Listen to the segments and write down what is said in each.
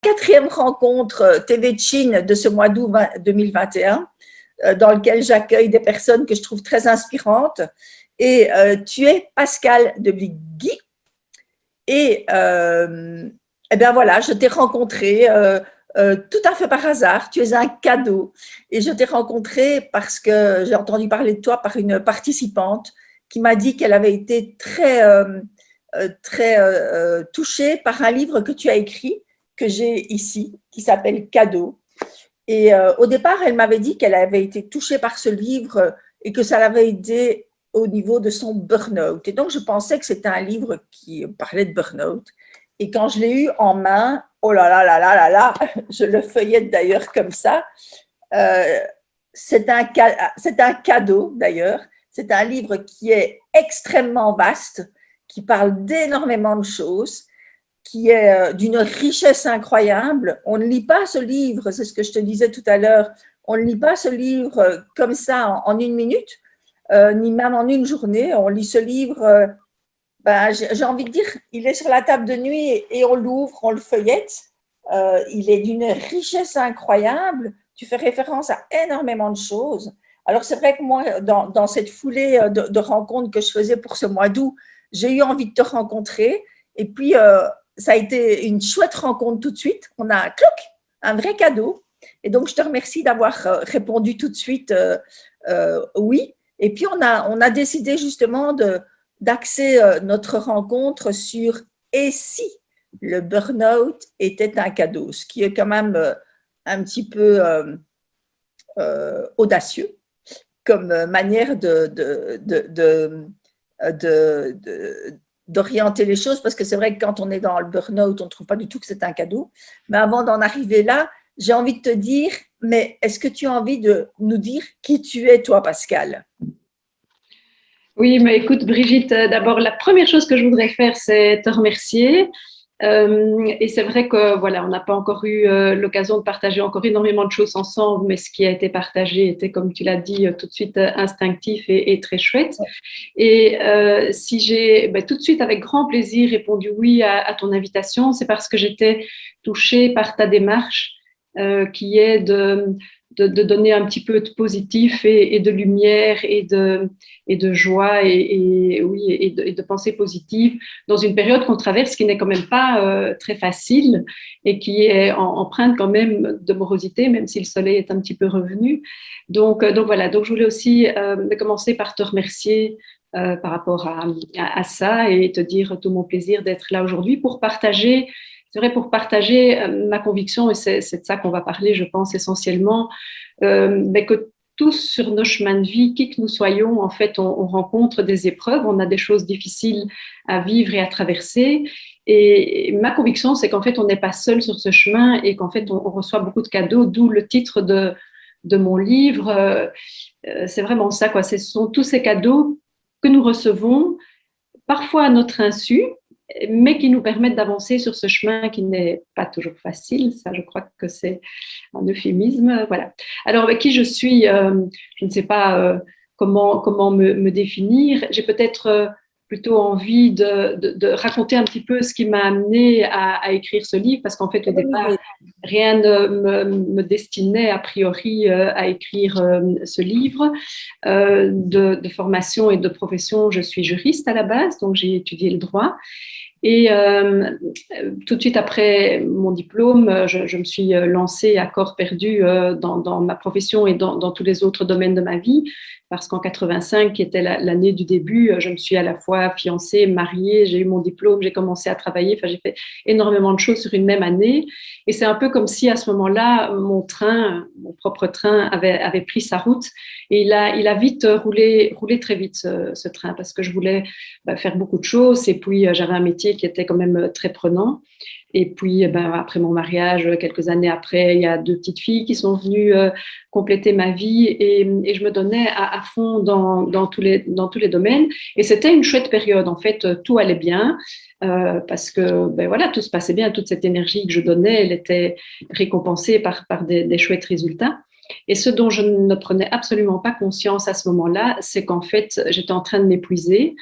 quatrième rencontre TV Chine de ce mois d'août 2021, dans lequel j'accueille des personnes que je trouve très inspirantes. Et tu es Pascal de Bligui. Et bien voilà, je t'ai rencontré tout à fait par hasard. Tu es un cadeau. Et je t'ai rencontré parce que j'ai entendu parler de toi par une participante qui m'a dit qu'elle avait été très touchée par un livre que tu as écrit, que j'ai ici, qui s'appelle Cadeau. Et au départ, elle m'avait dit qu'elle avait été touchée par ce livre et que ça l'avait aidé au niveau de son burn-out. Et donc, je pensais que c'était un livre qui parlait de burn-out. Et quand je l'ai eu en main, oh là là là là là là, je le feuillette d'ailleurs comme ça. C'est un cadeau d'ailleurs. C'est un livre qui est extrêmement vaste, qui parle d'énormément de choses, qui est d'une richesse incroyable. On ne lit pas ce livre, c'est ce que je te disais tout à l'heure, on ne lit pas ce livre comme ça en une minute, ni même en une journée. On lit ce livre, j'ai envie de dire, il est sur la table de nuit et on l'ouvre, on le feuillette. Il est d'une richesse incroyable. Tu fais référence à énormément de choses. Alors, c'est vrai que moi, dans cette foulée de rencontres que je faisais pour ce mois d'août, j'ai eu envie de te rencontrer. Et puis, ça a été une chouette rencontre tout de suite. On a un vrai cadeau. Et donc, je te remercie d'avoir répondu tout de suite oui. Et puis, on a décidé justement d'axer notre rencontre sur « Et si le burn-out était un cadeau ?» ce qui est quand même un petit peu audacieux comme manière d'orienter les choses, parce que c'est vrai que quand on est dans le burn-out, on ne trouve pas du tout que c'est un cadeau. Mais avant d'en arriver là, j'ai envie de te dire, mais est-ce que tu as envie de nous dire qui tu es, toi, Pascal ? Oui, mais écoute, Brigitte, d'abord, la première chose que je voudrais faire, c'est te remercier. Et c'est vrai que voilà, on n'a pas encore eu l'occasion de partager encore énormément de choses ensemble, mais ce qui a été partagé était, comme tu l'as dit, tout de suite instinctif et très chouette. Et si j'ai tout de suite, avec grand plaisir, répondu oui à ton invitation, c'est parce que j'étais touchée par ta démarche qui est de donner un petit peu de positif et de lumière et de joie et de pensée positive dans une période qu'on traverse qui n'est quand même pas très facile et qui est empreinte quand même de morosité, même si le soleil est un petit peu revenu. Donc voilà, donc je voulais aussi commencer par te remercier par rapport à ça et te dire tout mon plaisir d'être là aujourd'hui pour partager. C'est vrai, pour partager ma conviction, et c'est de ça qu'on va parler, je pense, essentiellement, que tous sur nos chemins de vie, qui que nous soyons, en fait, on rencontre des épreuves, on a des choses difficiles à vivre et à traverser. Et ma conviction, c'est qu'en fait, on n'est pas seul sur ce chemin et qu'en fait, on reçoit beaucoup de cadeaux, d'où le titre de mon livre. C'est vraiment ça, quoi. Ce sont tous ces cadeaux que nous recevons, parfois à notre insu, mais qui nous permettent d'avancer sur ce chemin qui n'est pas toujours facile. Ça, je crois que c'est un euphémisme. Voilà. Alors, qui je suis, je ne sais pas comment me définir. J'ai peut-être plutôt envie de raconter un petit peu ce qui m'a amené à écrire ce livre, parce qu'en fait, au départ, rien ne me destinait a priori à écrire ce livre. De formation et de profession, je suis juriste à la base, donc j'ai étudié le droit. Et tout de suite après mon diplôme, je me suis lancée à corps perdu dans ma profession et dans tous les autres domaines de ma vie, parce qu'en 85, qui était l'année du début, je me suis à la fois fiancée, mariée, j'ai eu mon diplôme, j'ai commencé à travailler, enfin j'ai fait énormément de choses sur une même année. Et c'est un peu comme si à ce moment-là, mon propre train avait pris sa route. Et il a vite roulé très vite ce train, parce que je voulais faire beaucoup de choses. Et puis j'avais un métier qui était quand même très prenant. Et puis, après mon mariage, quelques années après, il y a 2 petites filles qui sont venues compléter ma vie et je me donnais à fond dans tous les domaines. Et c'était une chouette période. En fait, tout allait bien parce que voilà, tout se passait bien. Toute cette énergie que je donnais, elle était récompensée par des chouettes résultats. Et ce dont je ne prenais absolument pas conscience à ce moment-là, c'est qu'en fait, j'étais en train de m'épuiser.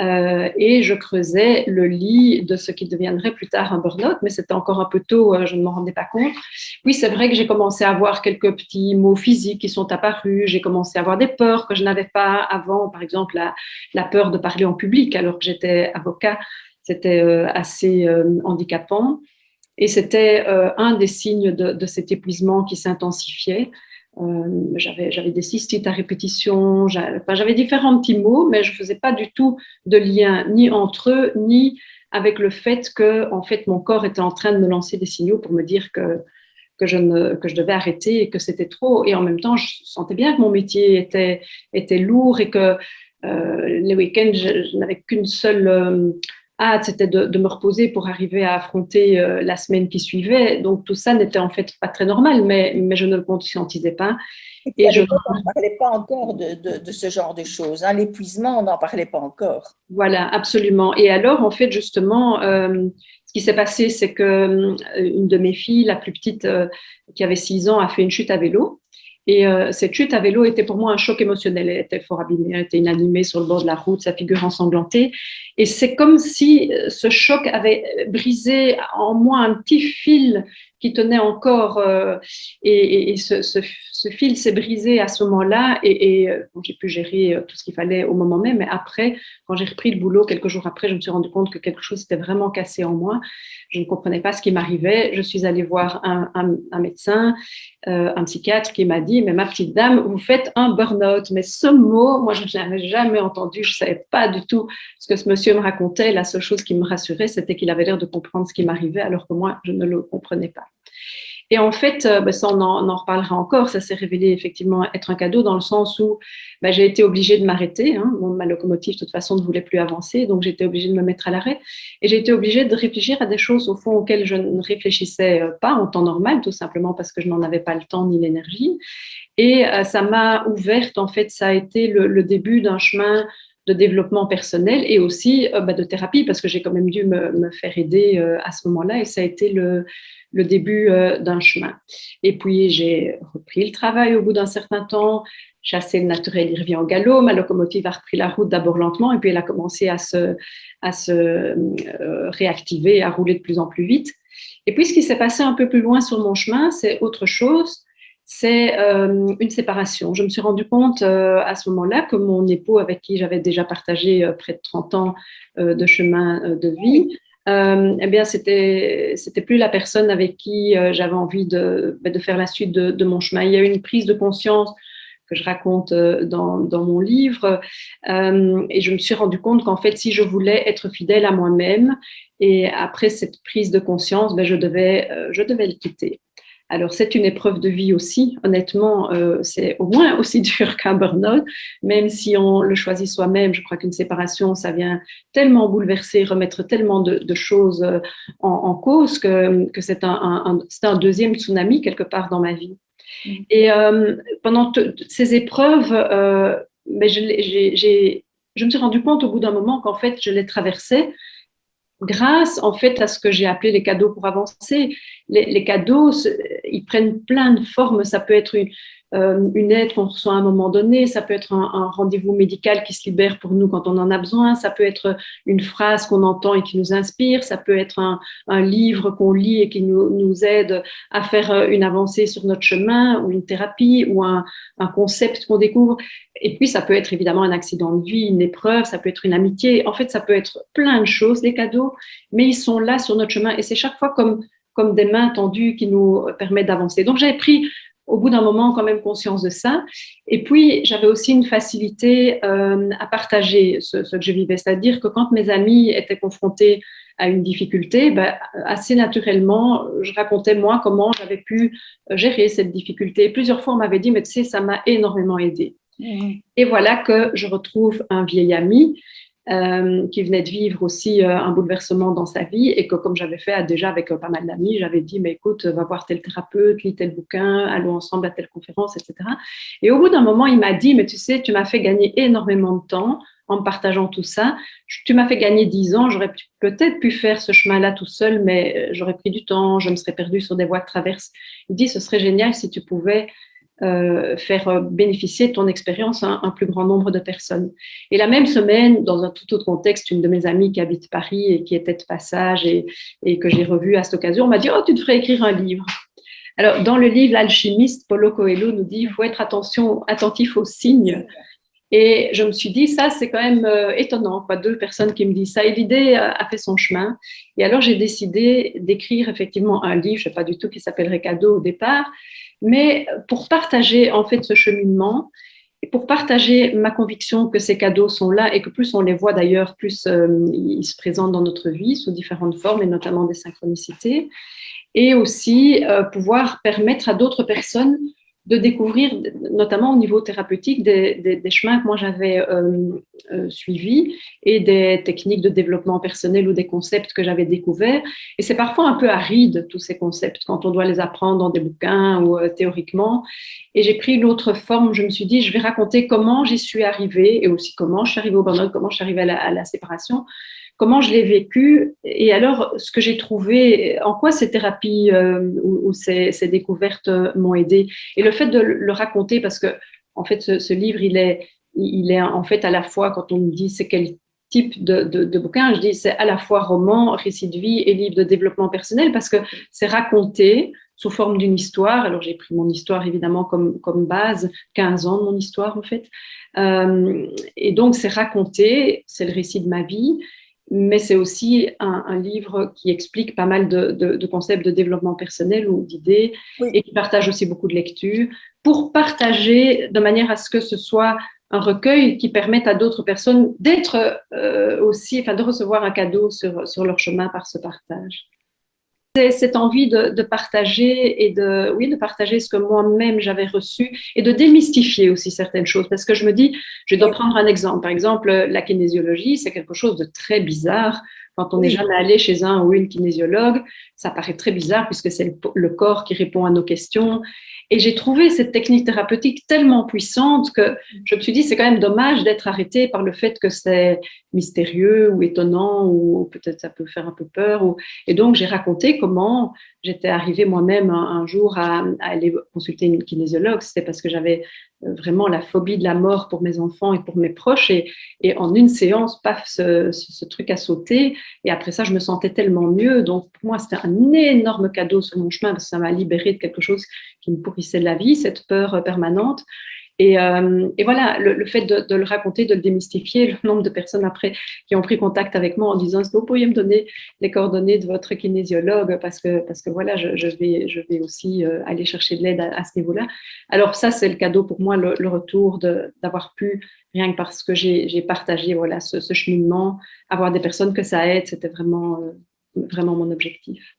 et je creusais le lit de ce qui deviendrait plus tard un burn-out, mais c'était encore un peu tôt, je ne m'en rendais pas compte. Oui, c'est vrai que j'ai commencé à avoir quelques petits maux physiques qui sont apparus, j'ai commencé à avoir des peurs que je n'avais pas avant, par exemple la peur de parler en public alors que j'étais avocat, c'était assez handicapant. Et c'était un des signes de cet épuisement qui s'intensifiait. J'avais des cystites à répétition, j'avais différents petits maux, mais je ne faisais pas du tout de lien ni entre eux, ni avec le fait que en fait, mon corps était en train de me lancer des signaux pour me dire que je devais arrêter et que c'était trop. Et en même temps, je sentais bien que mon métier était lourd et que les week-ends, je n'avais qu'une seule hâte, c'était de me reposer pour arriver à affronter la semaine qui suivait. Donc tout ça n'était en fait pas très normal, mais je ne le conscientisais pas. Et à l'époque, on ne parlait pas encore de ce genre de choses. Hein. L'épuisement, on n'en parlait pas encore. Voilà, absolument. Et alors, en fait, justement, ce qui s'est passé, c'est que une de mes filles, la plus petite, qui avait 6 ans, a fait une chute à vélo. Et cette chute à vélo était pour moi un choc émotionnel. Elle était fort abîmée, elle était inanimée sur le bord de la route, sa figure ensanglantée. Et c'est comme si ce choc avait brisé en moi un petit fil qui tenait encore. Et ce fil s'est brisé à ce moment-là. Et bon, j'ai pu gérer tout ce qu'il fallait au moment même. Mais après, quand j'ai repris le boulot, quelques jours après, je me suis rendu compte que quelque chose s'était vraiment cassé en moi. Je ne comprenais pas ce qui m'arrivait. Je suis allée voir un médecin, un psychiatre qui m'a dit, mais ma petite dame, vous faites un burn-out. Mais ce mot, moi, je ne l'avais jamais entendu. Je ne savais pas du tout ce que ce monsieur me racontait. La seule chose qui me rassurait, c'était qu'il avait l'air de comprendre ce qui m'arrivait, alors que moi, je ne le comprenais pas. Et en fait, ça, on en reparlera encore. Ça s'est révélé effectivement être un cadeau dans le sens où j'ai été obligée de m'arrêter. Hein. Bon, ma locomotive, de toute façon, ne voulait plus avancer. Donc, j'ai été obligée de me mettre à l'arrêt. Et j'ai été obligée de réfléchir à des choses, au fond, auxquelles je ne réfléchissais pas en temps normal, tout simplement parce que je n'en avais pas le temps ni l'énergie. Et ça m'a ouverte, en fait, ça a été le début d'un chemin de développement personnel et aussi de thérapie, parce que j'ai quand même dû me faire aider à ce moment-là. Et ça a été le début d'un chemin. Et puis, j'ai repris le travail au bout d'un certain temps. Chasser le naturel, il revient au galop. Ma locomotive a repris la route d'abord lentement et puis elle a commencé à se réactiver, à rouler de plus en plus vite. Et puis, ce qui s'est passé un peu plus loin sur mon chemin, c'est autre chose. C'est une séparation. Je me suis rendu compte à ce moment-là que mon époux, avec qui j'avais déjà partagé près de 30 ans de chemin de vie, eh bien, c'était plus la personne avec qui j'avais envie de faire la suite de mon chemin. Il y a eu une prise de conscience que je raconte dans mon livre, et je me suis rendu compte qu'en fait, si je voulais être fidèle à moi-même, et après cette prise de conscience, je devais le quitter. Alors, c'est une épreuve de vie aussi. Honnêtement, c'est au moins aussi dur qu'un burn-out, même si on le choisit soi-même. Je crois qu'une séparation, ça vient tellement bouleverser, remettre tellement de choses en cause que c'est un deuxième tsunami quelque part dans ma vie. Et pendant ces épreuves, je me suis rendu compte au bout d'un moment qu'en fait, je les traversais grâce en fait à ce que j'ai appelé les cadeaux pour avancer. Les cadeaux, ils prennent plein de formes. Ça peut être une aide qu'on reçoit à un moment donné, ça peut être un rendez-vous médical qui se libère pour nous quand on en a besoin, ça peut être une phrase qu'on entend et qui nous inspire, ça peut être un livre qu'on lit et qui nous aide à faire une avancée sur notre chemin, ou une thérapie, ou un concept qu'on découvre. Et puis, ça peut être évidemment un accident de vie, une épreuve, ça peut être une amitié. En fait, ça peut être plein de choses, les cadeaux, mais ils sont là sur notre chemin et c'est chaque fois comme des mains tendues qui nous permettent d'avancer. Donc, j'avais pris au bout d'un moment quand même conscience de ça. Et puis, j'avais aussi une facilité à partager ce que je vivais. C'est-à-dire que quand mes amis étaient confrontés à une difficulté, assez naturellement, je racontais moi comment j'avais pu gérer cette difficulté. Plusieurs fois, on m'avait dit, mais tu sais, ça m'a énormément aidée. Et voilà que je retrouve un vieil ami qui venait de vivre aussi un bouleversement dans sa vie et que comme j'avais fait déjà avec pas mal d'amis, j'avais dit, mais écoute, va voir tel thérapeute, lis tel bouquin, allons ensemble à telle conférence, etc. Et au bout d'un moment, il m'a dit, mais tu sais, tu m'as fait gagner énormément de temps en me partageant tout ça. Tu m'as fait gagner 10 ans, j'aurais peut-être pu faire ce chemin-là tout seul, mais j'aurais pris du temps, je me serais perdue sur des voies de traverse. Il dit, ce serait génial si tu pouvais faire bénéficier de ton expérience un plus grand nombre de personnes. Et la même semaine, dans un tout autre contexte, une de mes amies qui habite Paris et qui était de passage et que j'ai revue à cette occasion m'a dit « Oh, tu devrais écrire un livre ». Alors, dans le livre L'alchimiste, Paulo Coelho nous dit « Il faut être attentif aux signes ». Et je me suis dit, ça, c'est quand même étonnant, quoi, 2 personnes qui me disent ça. Et l'idée a fait son chemin. Et alors, j'ai décidé d'écrire effectivement un livre, je ne sais pas du tout qui s'appellerait Cadeau au départ, mais pour partager en fait ce cheminement et pour partager ma conviction que ces cadeaux sont là et que plus on les voit d'ailleurs, plus ils se présentent dans notre vie sous différentes formes et notamment des synchronicités. Et aussi pouvoir permettre à d'autres personnes de découvrir, notamment au niveau thérapeutique, des chemins que moi j'avais suivis et des techniques de développement personnel ou des concepts que j'avais découverts. Et c'est parfois un peu aride, tous ces concepts, quand on doit les apprendre dans des bouquins ou théoriquement. Et j'ai pris une autre forme, je me suis dit, je vais raconter comment j'y suis arrivée et aussi comment je suis arrivée au burn-out, comment je suis arrivée à la séparation, comment je l'ai vécu et alors ce que j'ai trouvé, en quoi ces thérapies ou ces découvertes m'ont aidé. Et le fait de le raconter, parce que en fait ce livre, il est en fait à la fois, quand on me dit c'est quel type de bouquin, je dis c'est à la fois roman, récit de vie et livre de développement personnel, parce que c'est raconté sous forme d'une histoire. Alors j'ai pris mon histoire évidemment comme base, 15 ans de mon histoire en fait. Et donc c'est raconté, c'est le récit de ma vie, mais c'est aussi un livre qui explique pas mal de concepts de développement personnel ou d'idées, oui, et qui partage aussi beaucoup de lectures pour partager de manière à ce que ce soit un recueil qui permette à d'autres personnes d'être aussi, enfin de recevoir un cadeau sur leur chemin par ce partage. C'est cette envie de partager et de partager ce que moi-même j'avais reçu et de démystifier aussi certaines choses, parce que je me dis, je dois prendre un exemple. Par exemple, la kinésiologie, c'est quelque chose de très bizarre. Quand on n'est jamais allé chez un ou une kinésiologue, ça paraît très bizarre puisque c'est le corps qui répond à nos questions. Et j'ai trouvé cette technique thérapeutique tellement puissante que je me suis dit, c'est quand même dommage d'être arrêté par le fait que c'est mystérieux ou étonnant ou peut-être ça peut faire un peu peur. Et donc, j'ai raconté comment j'étais arrivée moi-même un jour à aller consulter une kinésiologue. C'était parce que j'avais vraiment la phobie de la mort pour mes enfants et pour mes proches. Et en une séance, paf, ce truc a sauté. Et après ça, je me sentais tellement mieux. Donc, pour moi, c'était un énorme cadeau sur mon chemin parce que ça m'a libérée de quelque chose qui me pourrissait de la vie, cette peur permanente. Et voilà, le fait de le raconter, de le démystifier, le nombre de personnes après qui ont pris contact avec moi en disant « Est-ce que vous pourriez me donner les coordonnées de votre kinésiologue parce que voilà, je vais aussi aller chercher de l'aide à ce niveau-là ». Alors ça, c'est le cadeau pour moi, le retour d'avoir pu, rien que parce que j'ai partagé voilà, ce cheminement, avoir des personnes que ça aide, c'était vraiment mon objectif.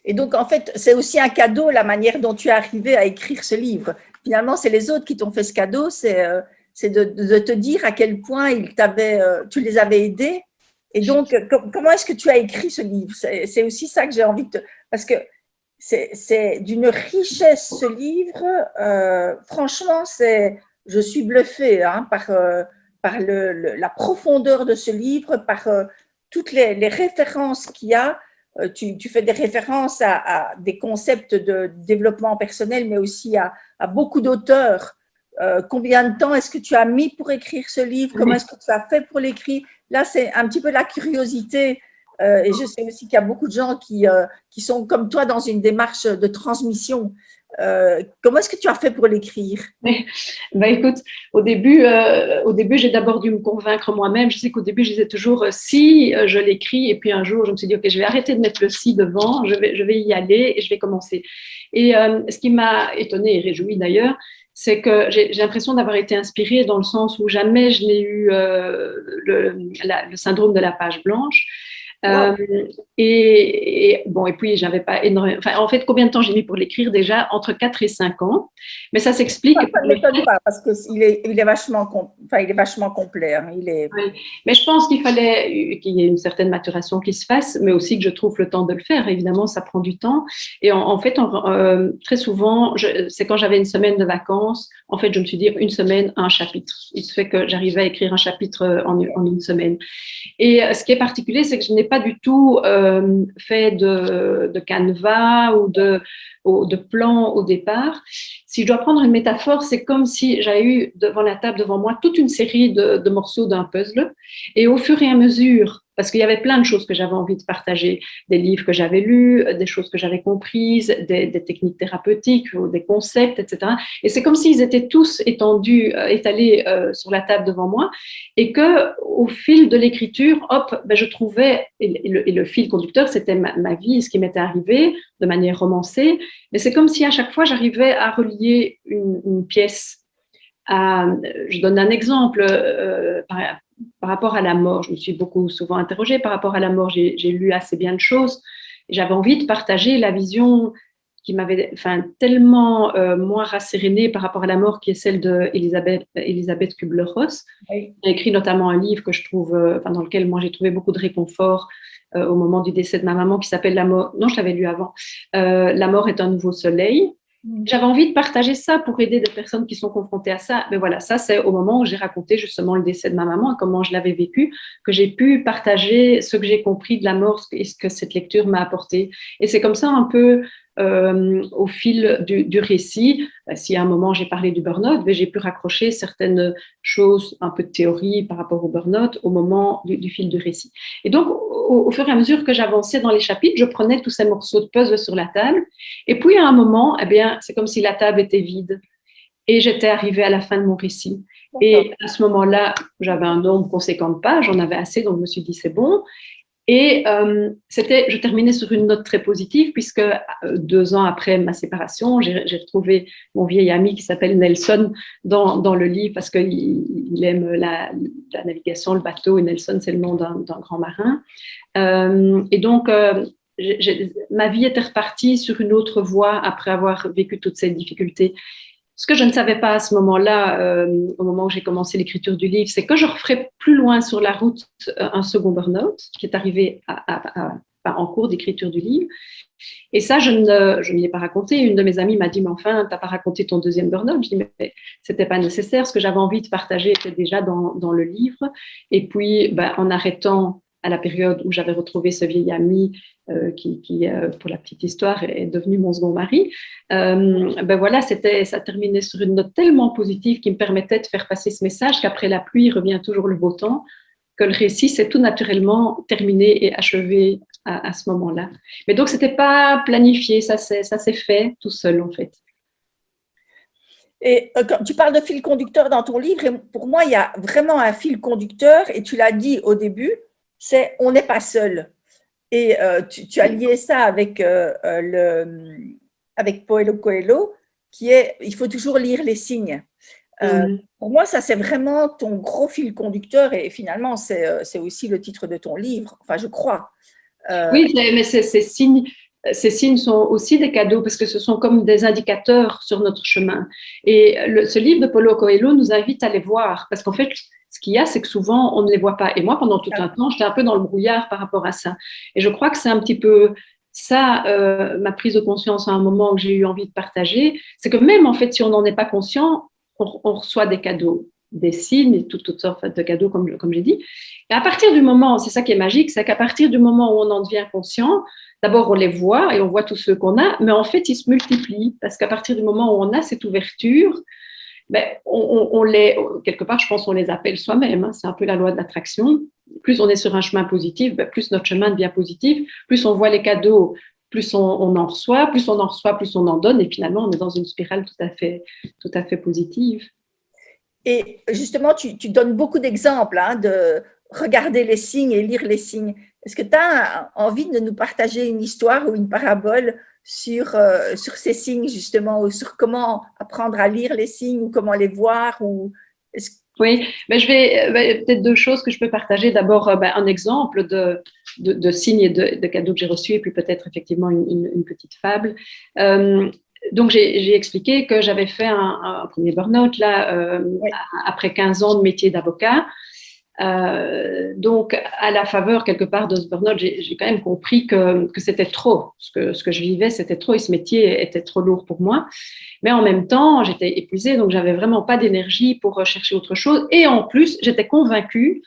Et donc, en fait, c'est aussi un cadeau, la manière dont tu es arrivé à écrire ce livre. Finalement, c'est les autres qui t'ont fait ce cadeau, c'est de te dire à quel point tu les avais aidés. Et donc, comment est-ce que tu as écrit ce livre? C'est aussi ça que j'ai envie de… Parce que c'est d'une richesse, ce livre. Franchement, je suis bluffée par la profondeur de ce livre, par toutes les références qu'il y a. Tu fais des références à des concepts de développement personnel, mais aussi à beaucoup d'auteurs. Combien de temps est-ce que tu as mis pour écrire ce livre? Comment est-ce que tu as fait pour l'écrire? Là, c'est un petit peu la curiosité. Et je sais aussi qu'il y a beaucoup de gens qui sont comme toi dans une démarche de transmission. Comment est-ce que tu as fait pour l'écrire? Ben, écoute, au début j'ai d'abord dû me convaincre moi-même. Je sais qu'au début, je disais toujours si je l'écris, et puis un jour, je me suis dit, ok, je vais arrêter de mettre le si devant, je vais y aller et je vais commencer. Et ce qui m'a étonnée et réjouie d'ailleurs, c'est que j'ai l'impression d'avoir été inspirée dans le sens où jamais je n'ai eu le syndrome de la page blanche. Wow. Et puis j'avais pas énormément. Enfin, en fait, combien de temps j'ai mis pour l'écrire déjà? Entre 4 et 5 ans. Mais ça s'explique. Ça ne m'étonne pas parce qu'il est vachement complet. Hein. Oui. Mais je pense qu'il fallait qu'il y ait une certaine maturation qui se fasse, mais aussi que je trouve le temps de le faire. Évidemment, ça prend du temps. Et en fait, très souvent, c'est quand j'avais une semaine de vacances En fait, je me suis dit, une semaine, un chapitre. Il se fait que j'arrivais à écrire un chapitre en une semaine. Et ce qui est particulier, c'est que je n'ai pas du tout fait de canevas ou de plan au départ. Si je dois prendre une métaphore, c'est comme si j'avais eu devant la table, devant moi, toute une série de morceaux d'un puzzle. Et au fur et à mesure, parce qu'il y avait plein de choses que j'avais envie de partager, des livres que j'avais lus, des choses que j'avais comprises, des techniques thérapeutiques, des concepts, etc. Et c'est comme s'ils étaient tous étalés sur la table devant moi, et que au fil de l'écriture, hop, ben je trouvais, et le fil conducteur, c'était ma vie, ce qui m'était arrivé de manière romancée. Mais c'est comme si à chaque fois, j'arrivais à relier une pièce. Je donne un exemple par rapport à la mort. Je me suis souvent interrogée par rapport à la mort. J'ai lu assez bien de choses. J'avais envie de partager la vision qui m'avait tellement moins rassérénée par rapport à la mort, qui est celle d'Elisabeth Kubler-Ross. Oui. Elle a écrit notamment un livre que je trouve, dans lequel moi j'ai trouvé beaucoup de réconfort au moment du décès de ma maman, qui s'appelle La mort. Non, je l'avais lu avant. La mort est un nouveau soleil. J'avais envie de partager ça pour aider des personnes qui sont confrontées à ça. Mais voilà, ça, c'est au moment où j'ai raconté justement le décès de ma maman et comment je l'avais vécu, que j'ai pu partager ce que j'ai compris de la mort et ce que cette lecture m'a apporté. Et c'est comme ça un peu au fil du récit. Si à un moment j'ai parlé du burn-out, j'ai pu raccrocher certaines choses, un peu de théorie par rapport au burn-out au moment du fil du récit. Et donc, au fur et à mesure que j'avançais dans les chapitres, je prenais tous ces morceaux de puzzle sur la table. Et puis, à un moment, eh bien, c'est comme si la table était vide. Et j'étais arrivée à la fin de mon récit. Et à ce moment-là, j'avais un nombre conséquent de pages, j'en avais assez, donc je me suis dit, c'est bon. Et je terminais sur une note très positive, puisque 2 ans après ma séparation, j'ai retrouvé mon vieil ami qui s'appelle Nelson dans le livre, parce qu'il aime la navigation, le bateau, et Nelson, c'est le nom d'un grand marin. Et donc, ma vie était repartie sur une autre voie après avoir vécu toutes ces difficultés. Ce que je ne savais pas à ce moment-là, au moment où j'ai commencé l'écriture du livre, c'est que je referais plus loin sur la route un second burn-out qui est arrivé en cours d'écriture du livre. Et ça, je ne l'ai pas raconté. Une de mes amies m'a dit, mais enfin, tu n'as pas raconté ton deuxième burn-out. Je dis, mais ce n'était pas nécessaire. Ce que j'avais envie de partager était déjà dans le livre. Et puis, en arrêtant à la période où j'avais retrouvé ce vieil ami qui pour la petite histoire, est devenu mon second mari. Voilà, ça terminait sur une note tellement positive qui me permettait de faire passer ce message qu'après la pluie revient toujours le beau temps, que le récit s'est tout naturellement terminé et achevé à ce moment-là. Mais donc, ce n'était pas planifié, ça s'est fait tout seul, en fait. Et quand tu parles de fil conducteur dans ton livre, et pour moi, il y a vraiment un fil conducteur, et tu l'as dit au début, c'est « on n'est pas seul ». Et tu as lié ça avec Paulo Coelho, qui est « il faut toujours lire les signes ». Pour moi, ça, c'est vraiment ton gros fil conducteur, et finalement, c'est aussi le titre de ton livre, enfin, je crois. Oui, mais ces signes sont aussi des cadeaux, parce que ce sont comme des indicateurs sur notre chemin. Et ce livre de Paulo Coelho nous invite à les voir, parce qu'en fait, ce qu'il y a, c'est que souvent, on ne les voit pas. Et moi, pendant tout un temps, j'étais un peu dans le brouillard par rapport à ça. Et je crois que c'est un petit peu ça, ma prise de conscience à un moment que j'ai eu envie de partager, c'est que même, en fait, si on n'en est pas conscient, on reçoit des cadeaux, des signes et toutes sortes de cadeaux, comme j'ai dit. Et à partir du moment, c'est ça qui est magique, c'est qu'à partir du moment où on en devient conscient, d'abord on les voit et on voit tous ceux qu'on a, mais en fait, ils se multiplient, parce qu'à partir du moment où on a cette ouverture, quelque part, je pense qu'on les appelle soi-même. Hein. C'est un peu la loi de l'attraction. Plus on est sur un chemin positif, plus notre chemin devient positif. Plus on voit les cadeaux, plus on en reçoit. Plus on en reçoit, plus on en donne. Et finalement, on est dans une spirale tout à fait positive. Et justement, tu donnes beaucoup d'exemples de regarder les signes et lire les signes. Est-ce que tu as envie de nous partager une histoire ou une parabole sur ces signes, justement, ou sur comment apprendre à lire les signes ou comment les voir Oui, je vais peut-être 2 choses que je peux partager. D'abord, un exemple de signes et de cadeaux que j'ai reçus, et puis peut-être effectivement une petite fable. Donc, j'ai expliqué que j'avais fait un premier burn-out là, oui. Après 15 ans de métier d'avocat. Donc, à la faveur, quelque part, de ce burn-out, j'ai quand même compris que c'était trop. Ce que je vivais, c'était trop et ce métier était trop lourd pour moi. Mais en même temps, j'étais épuisée, donc j'avais vraiment pas d'énergie pour chercher autre chose. Et en plus, j'étais convaincue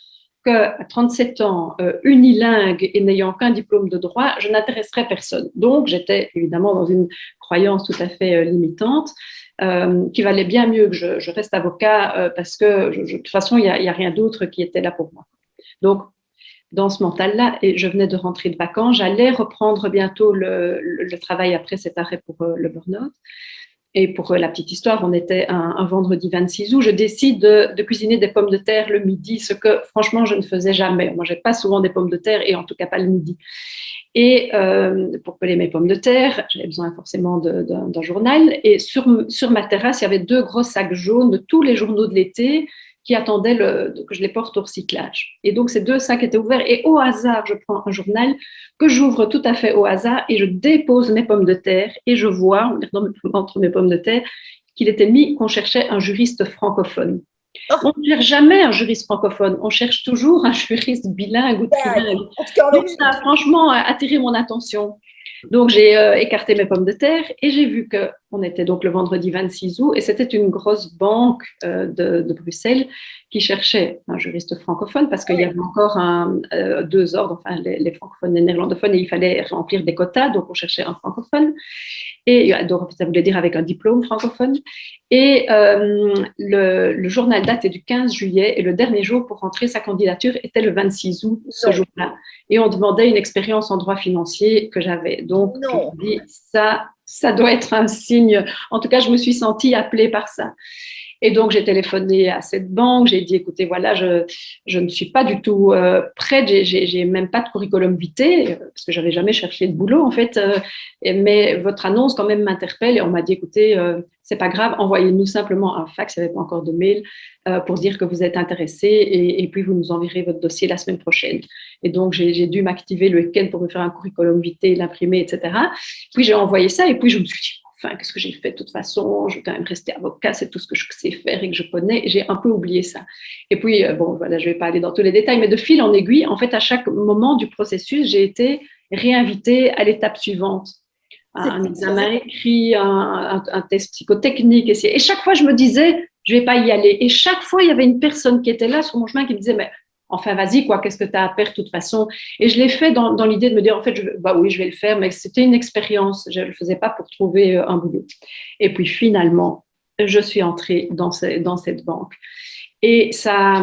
qu'à 37 ans, unilingue et n'ayant qu'un diplôme de droit, je n'intéresserais personne. Donc, j'étais évidemment dans une croyance tout à fait limitante. Qu'il valait bien mieux que je reste avocat parce que de toute façon, il y a rien d'autre qui était là pour moi. Donc, dans ce mental-là, et je venais de rentrer de vacances, j'allais reprendre bientôt le travail après cet arrêt pour le burn-out. Et pour la petite histoire, on était un vendredi 26 août. Je décide de cuisiner des pommes de terre le midi, ce que franchement je ne faisais jamais. On mangeait pas souvent des pommes de terre et en tout cas pas le midi. Et pour coller mes pommes de terre, j'avais besoin forcément d'un journal. Et sur ma terrasse, il y avait 2 gros sacs jaunes de tous les journaux de l'été qui attendaient que je les porte au recyclage. Et donc, ces 2 sacs étaient ouverts. Et au hasard, je prends un journal que j'ouvre tout à fait au hasard et je dépose mes pommes de terre. Et je vois, entre mes pommes de terre, qu'il était mis qu'on cherchait un juriste francophone. On ne cherche jamais un juriste francophone, on cherche toujours un juriste bilingue ou trilingue. Donc, ça a franchement attiré mon attention. Donc, j'ai écarté mes pommes de terre et j'ai vu qu'on était donc le vendredi 26 août et c'était une grosse banque de Bruxelles qui cherchait un juriste francophone parce qu'il y avait encore 2 ordres, enfin les francophones et les néerlandophones, et il fallait remplir des quotas, donc on cherchait un francophone. Et donc, ça voulait dire avec un diplôme francophone. Et le journal datait du 15 juillet et le dernier jour pour rentrer sa candidature était le 26 août, ce jour-là. Et on demandait une expérience en droit financier que j'avais. Donc, je me dis, ça doit être un signe. En tout cas, je me suis sentie appelée par ça. Et donc, j'ai téléphoné à cette banque, j'ai dit, écoutez, voilà, je ne suis pas du tout prête, j'ai même pas de curriculum vitae, parce que j'avais jamais cherché de boulot, en fait, mais votre annonce quand même m'interpelle, et on m'a dit, écoutez, c'est pas grave, envoyez-nous simplement un fax, il n'y avait pas encore de mail, pour dire que vous êtes intéressé, et puis vous nous enverrez votre dossier la semaine prochaine. Et donc, j'ai dû m'activer le week-end pour me faire un curriculum vitae, l'imprimer, etc. Puis j'ai envoyé ça, et puis je me suis dit, enfin, qu'est-ce que j'ai fait de toute façon? Je vais quand même rester avocat, c'est tout ce que je sais faire et que je connais. J'ai un peu oublié ça. Et puis, bon, voilà, je ne vais pas aller dans tous les détails, mais de fil en aiguille, en fait, à chaque moment du processus, j'ai été réinvitée à l'étape suivante. Un examen écrit, un test psychotechnique. Et chaque fois, je me disais, je ne vais pas y aller. Et chaque fois, il y avait une personne qui était là sur mon chemin qui me disait, mais enfin, vas-y, quoi, qu'est-ce que tu as à perdre de toute façon? Et je l'ai fait dans l'idée de me dire, en fait, bah oui, je vais le faire, mais c'était une expérience. Je ne le faisais pas pour trouver un boulot. Et puis finalement, je suis entrée dans cette banque. Et ça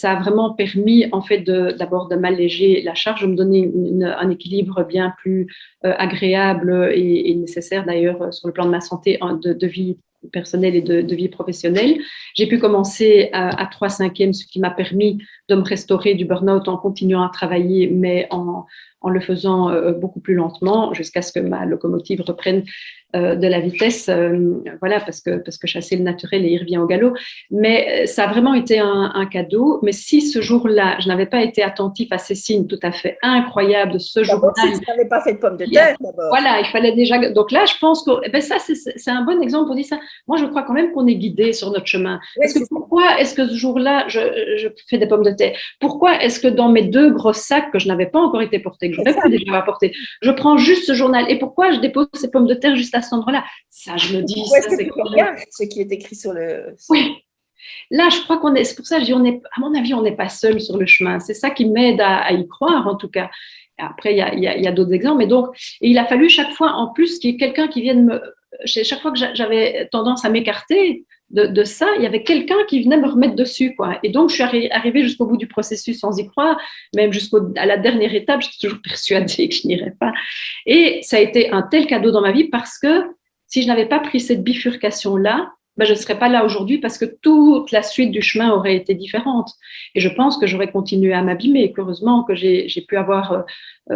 a vraiment permis, en fait, d'abord de m'alléger la charge, de me donner un équilibre bien plus agréable et nécessaire, d'ailleurs, sur le plan de ma santé, de vie personnelle et de vie professionnelle. J'ai pu commencer à 3/5, ce qui m'a permis de me restaurer du burn-out en continuant à travailler, mais en le faisant beaucoup plus lentement, jusqu'à ce que ma locomotive reprenne de la vitesse, voilà, parce que chasser le naturel et il revient au galop. Mais ça a vraiment été un cadeau. Mais si ce jour-là, je n'avais pas été attentif à ces signes tout à fait incroyables de ce jour-là. Si tu n'avais pas fait de pommes de terre, d'abord. Voilà, il fallait déjà. Donc là, je pense que ça, c'est un bon exemple pour dire ça. Moi, je crois quand même qu'on est guidé sur notre chemin. Oui, parce que pourquoi est-ce que ce jour-là, je fais des pommes de terre? Pourquoi est-ce que dans mes 2 gros sacs que je n'avais pas encore été portés, que j'aurais pu déjà apporter, je prends juste ce journal? Et pourquoi je dépose ces pommes de terre juste à cet endroit-là? Ça, je me dis. Où est-ce que tu regardes ce qui est écrit sur le. Oui. Là, je crois qu'on est. C'est pour ça que je dis, à mon avis, on n'est pas seul sur le chemin. C'est ça qui m'aide à y croire, en tout cas. Après, il y a d'autres exemples. Mais donc, il a fallu chaque fois, en plus, qu'il y ait quelqu'un qui vienne me. Chaque fois que j'avais tendance à m'écarter de ça, il y avait quelqu'un qui venait me remettre dessus, quoi. Et donc, je suis arrivée jusqu'au bout du processus sans y croire, même jusqu'à la dernière étape, j'étais toujours persuadée que je n'irais pas. Et ça a été un tel cadeau dans ma vie parce que si je n'avais pas pris cette bifurcation-là, ben, je ne serais pas là aujourd'hui parce que toute la suite du chemin aurait été différente. Et je pense que j'aurais continué à m'abîmer. Heureusement que j'ai pu avoir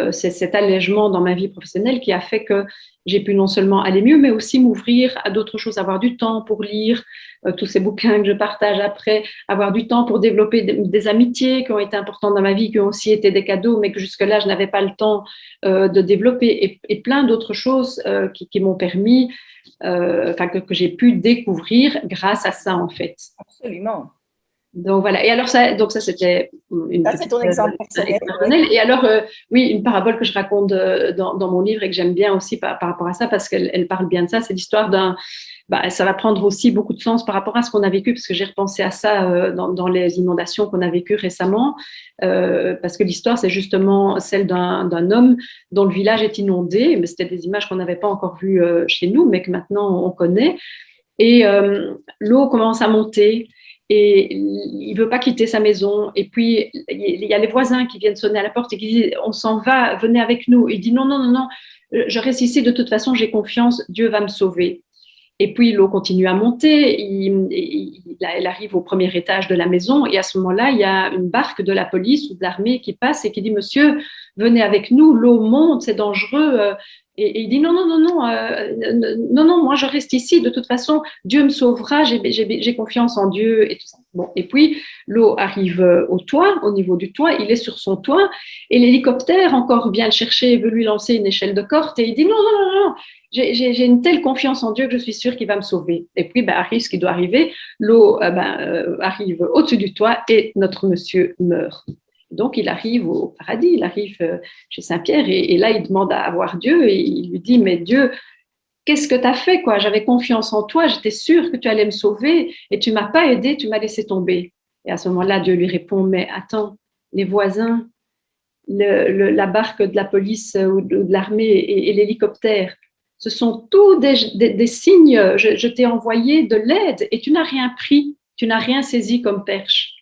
cet allègement dans ma vie professionnelle qui a fait que j'ai pu non seulement aller mieux, mais aussi m'ouvrir à d'autres choses, avoir du temps pour lire tous ces bouquins que je partage après, avoir du temps pour développer des amitiés qui ont été importantes dans ma vie, qui ont aussi été des cadeaux, mais que jusque-là, je n'avais pas le temps de développer, et plein d'autres choses qui m'ont permis, que j'ai pu découvrir grâce à ça, en fait. Absolument. Donc voilà. Et alors ça c'était une Ça, c'est ton exemple personnel. personnelle. Et alors oui, une parabole que je raconte dans mon livre et que j'aime bien aussi par rapport à ça parce qu'elle parle bien de ça, c'est l'histoire d'un. Ça va prendre aussi beaucoup de sens par rapport à ce qu'on a vécu, parce que j'ai repensé à ça dans les inondations qu'on a vécues récemment, parce que l'histoire, c'est justement celle d'un homme dont le village est inondé, mais c'était des images qu'on n'avait pas encore vues chez nous, mais que maintenant on connaît. Et l'eau commence à monter et il ne veut pas quitter sa maison. Et puis, il y a les voisins qui viennent sonner à la porte et qui disent « On s'en va, venez avec nous ». Il dit « Non, non, non, non, je reste ici, de toute façon, j'ai confiance, Dieu va me sauver ». Et puis, l'eau continue à monter, elle arrive au premier étage de la maison et à ce moment-là, il y a une barque de la police ou de l'armée qui passe et qui dit « Monsieur, venez avec nous, l'eau monte, c'est dangereux ». Et il dit non, non, non, non, non, non, moi je reste ici, de toute façon, Dieu me sauvera, j'ai confiance en Dieu et tout ça. Bon, et puis l'eau arrive au toit, au niveau du toit, il est sur son toit et l'hélicoptère encore vient le chercher, veut lui lancer une échelle de corde et il dit non, non, non, non, j'ai une telle confiance en Dieu que je suis sûre qu'il va me sauver. Et puis arrive ce qui doit arriver, l'eau arrive au-dessus du toit et notre monsieur meurt. Donc, il arrive au paradis, il arrive chez Saint-Pierre et là, il demande à voir Dieu et il lui dit, mais Dieu, qu'est-ce que tu as fait quoi? J'avais confiance en toi, j'étais sûre que tu allais me sauver et tu ne m'as pas aidé, tu m'as laissé tomber. Et à ce moment-là, Dieu lui répond, mais attends, les voisins, la barque de la police ou de l'armée et l'hélicoptère, ce sont tous des signes, je t'ai envoyé de l'aide et tu n'as rien pris, tu n'as rien saisi comme perche.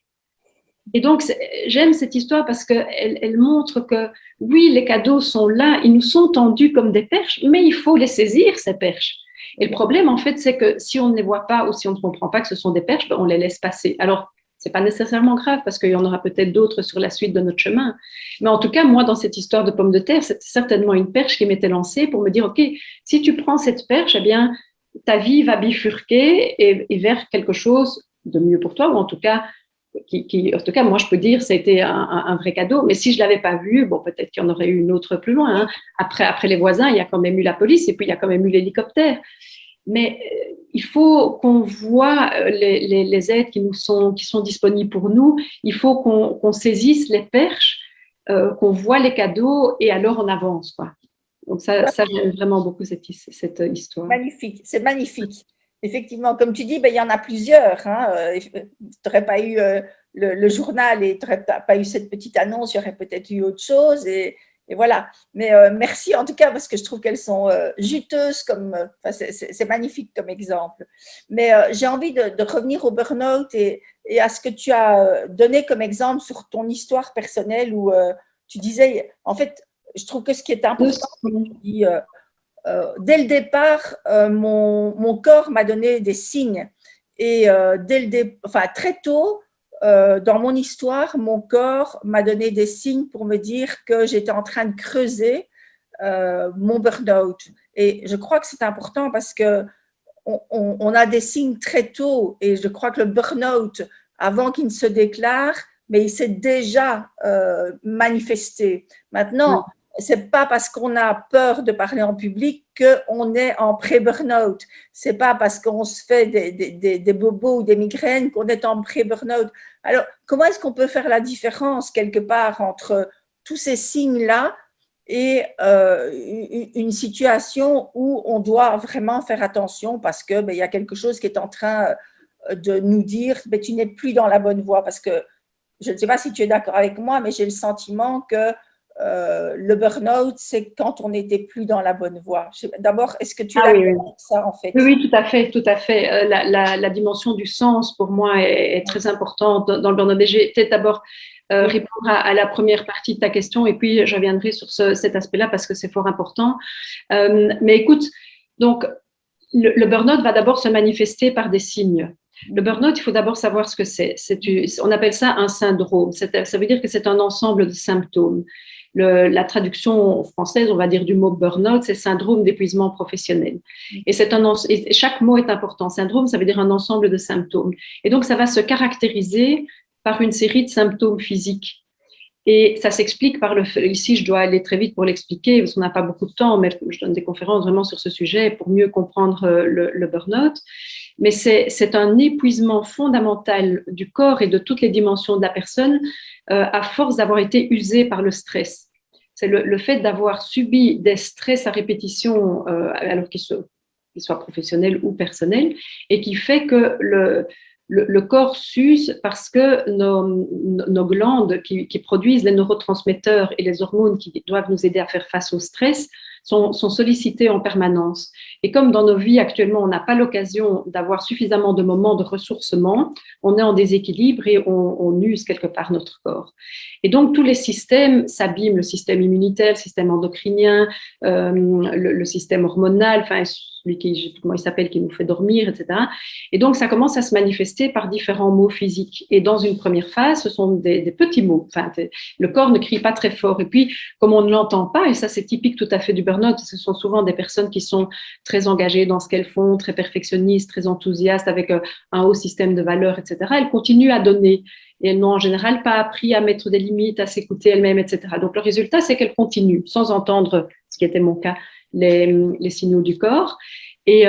Et donc, j'aime cette histoire parce qu'elle montre que, oui, les cadeaux sont là, ils nous sont tendus comme des perches, mais il faut les saisir, ces perches. Et le problème, en fait, c'est que si on ne les voit pas ou si on ne comprend pas que ce sont des perches, on les laisse passer. Alors, ce n'est pas nécessairement grave parce qu'il y en aura peut-être d'autres sur la suite de notre chemin. Mais en tout cas, moi, dans cette histoire de pommes de terre, c'était certainement une perche qui m'était lancée pour me dire, OK, si tu prends cette perche, eh bien, ta vie va bifurquer et vers quelque chose de mieux pour toi, ou en tout cas, en tout cas, moi, je peux dire ça a été un vrai cadeau. Mais si je ne l'avais pas vu, bon, peut-être qu'il y en aurait eu une autre plus loin. Hein. Après les voisins, il y a quand même eu la police et puis il y a quand même eu l'hélicoptère. Mais il faut qu'on voit les aides qui sont disponibles pour nous. Il faut qu'on saisisse les perches, qu'on voit les cadeaux et alors on avance, quoi. Donc ça j'aime vraiment beaucoup cette histoire. Magnifique, c'est magnifique. Effectivement, comme tu dis, il y en a plusieurs. Hein. Tu n'aurais pas eu le journal et tu n'aurais pas eu cette petite annonce, il y aurait peut-être eu autre chose. Et voilà. Mais merci en tout cas parce que je trouve qu'elles sont juteuses. C'est magnifique comme exemple. Mais j'ai envie de revenir au burn-out et à ce que tu as donné comme exemple sur ton histoire personnelle où tu disais, en fait, je trouve que ce qui est important, c'est que tu dis… dès le départ, mon corps m'a donné des signes. Et très tôt, dans mon histoire, mon corps m'a donné des signes pour me dire que j'étais en train de creuser mon burn-out. Et je crois que c'est important parce qu'on a des signes très tôt. Et je crois que le burn-out, avant qu'il ne se déclare, mais il s'est déjà manifesté. Maintenant, c'est pas parce qu'on a peur de parler en public qu'on est en pré-burnout. C'est pas parce qu'on se fait des bobos ou des migraines qu'on est en pré-burnout. Alors, comment est-ce qu'on peut faire la différence quelque part entre tous ces signes-là et une situation où on doit vraiment faire attention parce que il y a quelque chose qui est en train de nous dire tu n'es plus dans la bonne voie, parce que je ne sais pas si tu es d'accord avec moi, mais j'ai le sentiment que le burn-out, c'est quand on n'était plus dans la bonne voie. D'abord, est-ce que tu as ça en fait? Oui, tout à fait, tout à fait. La dimension du sens, pour moi, est très importante dans le burn-out. Je vais peut-être d'abord répondre à la première partie de ta question et puis je reviendrai sur cet aspect-là parce que c'est fort important. Mais écoute, donc, le burn-out va d'abord se manifester par des signes. Le burn-out, il faut d'abord savoir ce que c'est. On appelle ça un syndrome. Ça veut dire que c'est un ensemble de symptômes. La traduction française, on va dire, du mot burn-out, c'est syndrome d'épuisement professionnel. Et chaque mot est important. Syndrome, ça veut dire un ensemble de symptômes. Et donc, ça va se caractériser par une série de symptômes physiques. Et ça s'explique par le fait, ici je dois aller très vite pour l'expliquer parce qu'on n'a pas beaucoup de temps, mais je donne des conférences vraiment sur ce sujet pour mieux comprendre le burn-out. Mais c'est un épuisement fondamental du corps et de toutes les dimensions de la personne à force d'avoir été usé par le stress. C'est le fait d'avoir subi des stress à répétition, alors qu'ils soient professionnels ou personnels, et qui fait que le corps s'use parce que nos glandes qui produisent les neurotransmetteurs et les hormones qui doivent nous aider à faire face au stress sont sollicitées en permanence. Et comme dans nos vies actuellement, on n'a pas l'occasion d'avoir suffisamment de moments de ressourcement, on est en déséquilibre et on use quelque part notre corps. Et donc, tous les systèmes s'abîment, le système immunitaire, le système endocrinien, le système hormonal, enfin, celui qui, je sais plus comment il s'appelle, qui nous fait dormir, etc. Et donc, ça commence à se manifester par différents maux physiques. Et dans une première phase, ce sont des petits maux. Enfin, le corps ne crie pas très fort. Et puis, comme on ne l'entend pas, et ça, c'est typique tout à fait du burn-out, ce sont souvent des personnes qui sont très engagées dans ce qu'elles font, très perfectionnistes, très enthousiastes, avec un haut système de valeurs, etc. Elles continuent à donner. Et elles n'ont en général pas appris à mettre des limites, à s'écouter elles-mêmes, etc. Donc, le résultat, c'est qu'elles continuent, sans entendre, ce qui était mon cas, les signaux du corps. Et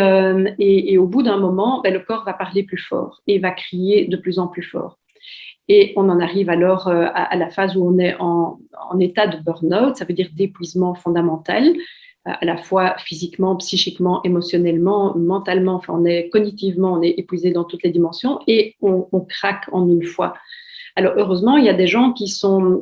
au bout d'un moment, le corps va parler plus fort et va crier de plus en plus fort. Et on en arrive alors à la phase où on est en état de burn-out, ça veut dire d'épuisement fondamental, à la fois physiquement, psychiquement, émotionnellement, mentalement, enfin cognitivement, on est épuisé dans toutes les dimensions et on craque en une fois. Alors heureusement, il y a des gens qui sont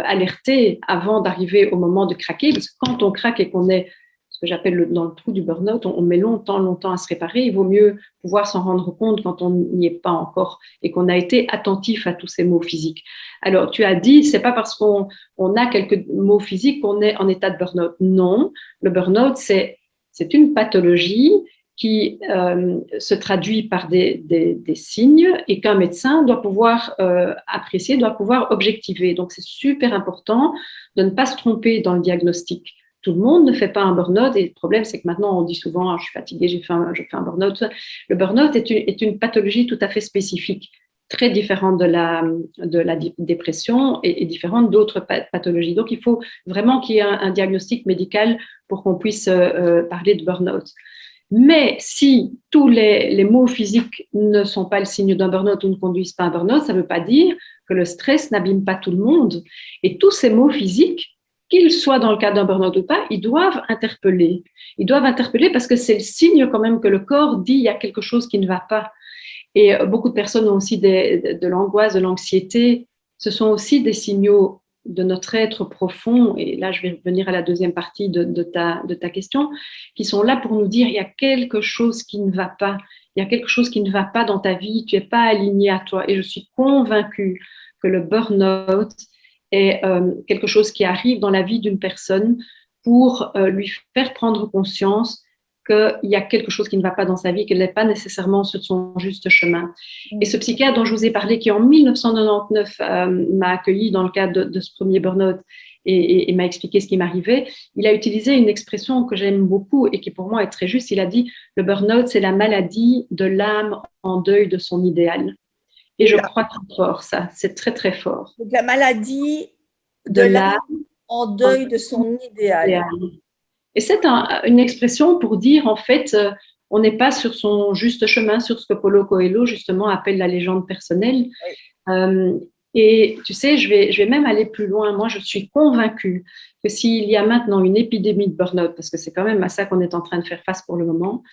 alertés avant d'arriver au moment de craquer, parce que quand on craque et qu'on est ce que j'appelle dans le trou du burn-out, on met longtemps à se réparer. Il vaut mieux pouvoir s'en rendre compte quand on n'y est pas encore et qu'on a été attentif à tous ces maux physiques. Alors, tu as dit, c'est pas parce qu'on a quelques maux physiques qu'on est en état de burn-out. Non, le burn-out, c'est une pathologie qui se traduit par des signes et qu'un médecin doit pouvoir apprécier, doit pouvoir objectiver. Donc, c'est super important de ne pas se tromper dans le diagnostic. Tout le monde ne fait pas un burn-out et le problème, c'est que maintenant, on dit souvent « je suis fatiguée, je fais un burn-out ». Le burn-out est une pathologie tout à fait spécifique, très différente de la dépression et différente d'autres pathologies. Donc, il faut vraiment qu'il y ait un diagnostic médical pour qu'on puisse parler de burn-out. Mais si tous les maux physiques ne sont pas le signe d'un burn-out ou ne conduisent pas à un burn-out, ça ne veut pas dire que le stress n'abîme pas tout le monde. Et tous ces maux physiques, qu'ils soient dans le cadre d'un burn-out ou pas, ils doivent interpeller. Ils doivent interpeller parce que c'est le signe quand même que le corps dit il y a quelque chose qui ne va pas. Et beaucoup de personnes ont aussi de l'angoisse, de l'anxiété. Ce sont aussi des signaux de notre être profond, et là je vais revenir à la deuxième partie de ta question, qui sont là pour nous dire il y a quelque chose qui ne va pas, il y a quelque chose qui ne va pas dans ta vie, tu n'es pas aligné à toi. Et je suis convaincue que le burn-out est quelque chose qui arrive dans la vie d'une personne pour lui faire prendre conscience qu'il y a quelque chose qui ne va pas dans sa vie, qu'elle n'est pas nécessairement sur son juste chemin. Et ce psychiatre dont je vous ai parlé, qui en 1999 m'a accueilli dans le cadre de ce premier burn-out et m'a expliqué ce qui m'arrivait, il a utilisé une expression que j'aime beaucoup et qui pour moi est très juste. Il a dit « le burn-out, c'est la maladie de l'âme en deuil de son idéal ». Et je crois très fort ça, c'est très très fort. Donc la maladie de l'âme en deuil de son idéal. Et c'est une expression pour dire, en fait, on n'est pas sur son juste chemin, sur ce que Paulo Coelho, justement, appelle la légende personnelle. Oui. Et tu sais, je vais même aller plus loin. Moi, je suis convaincue que s'il y a maintenant une épidémie de burn-out, parce que c'est quand même à ça qu'on est en train de faire face pour le moment,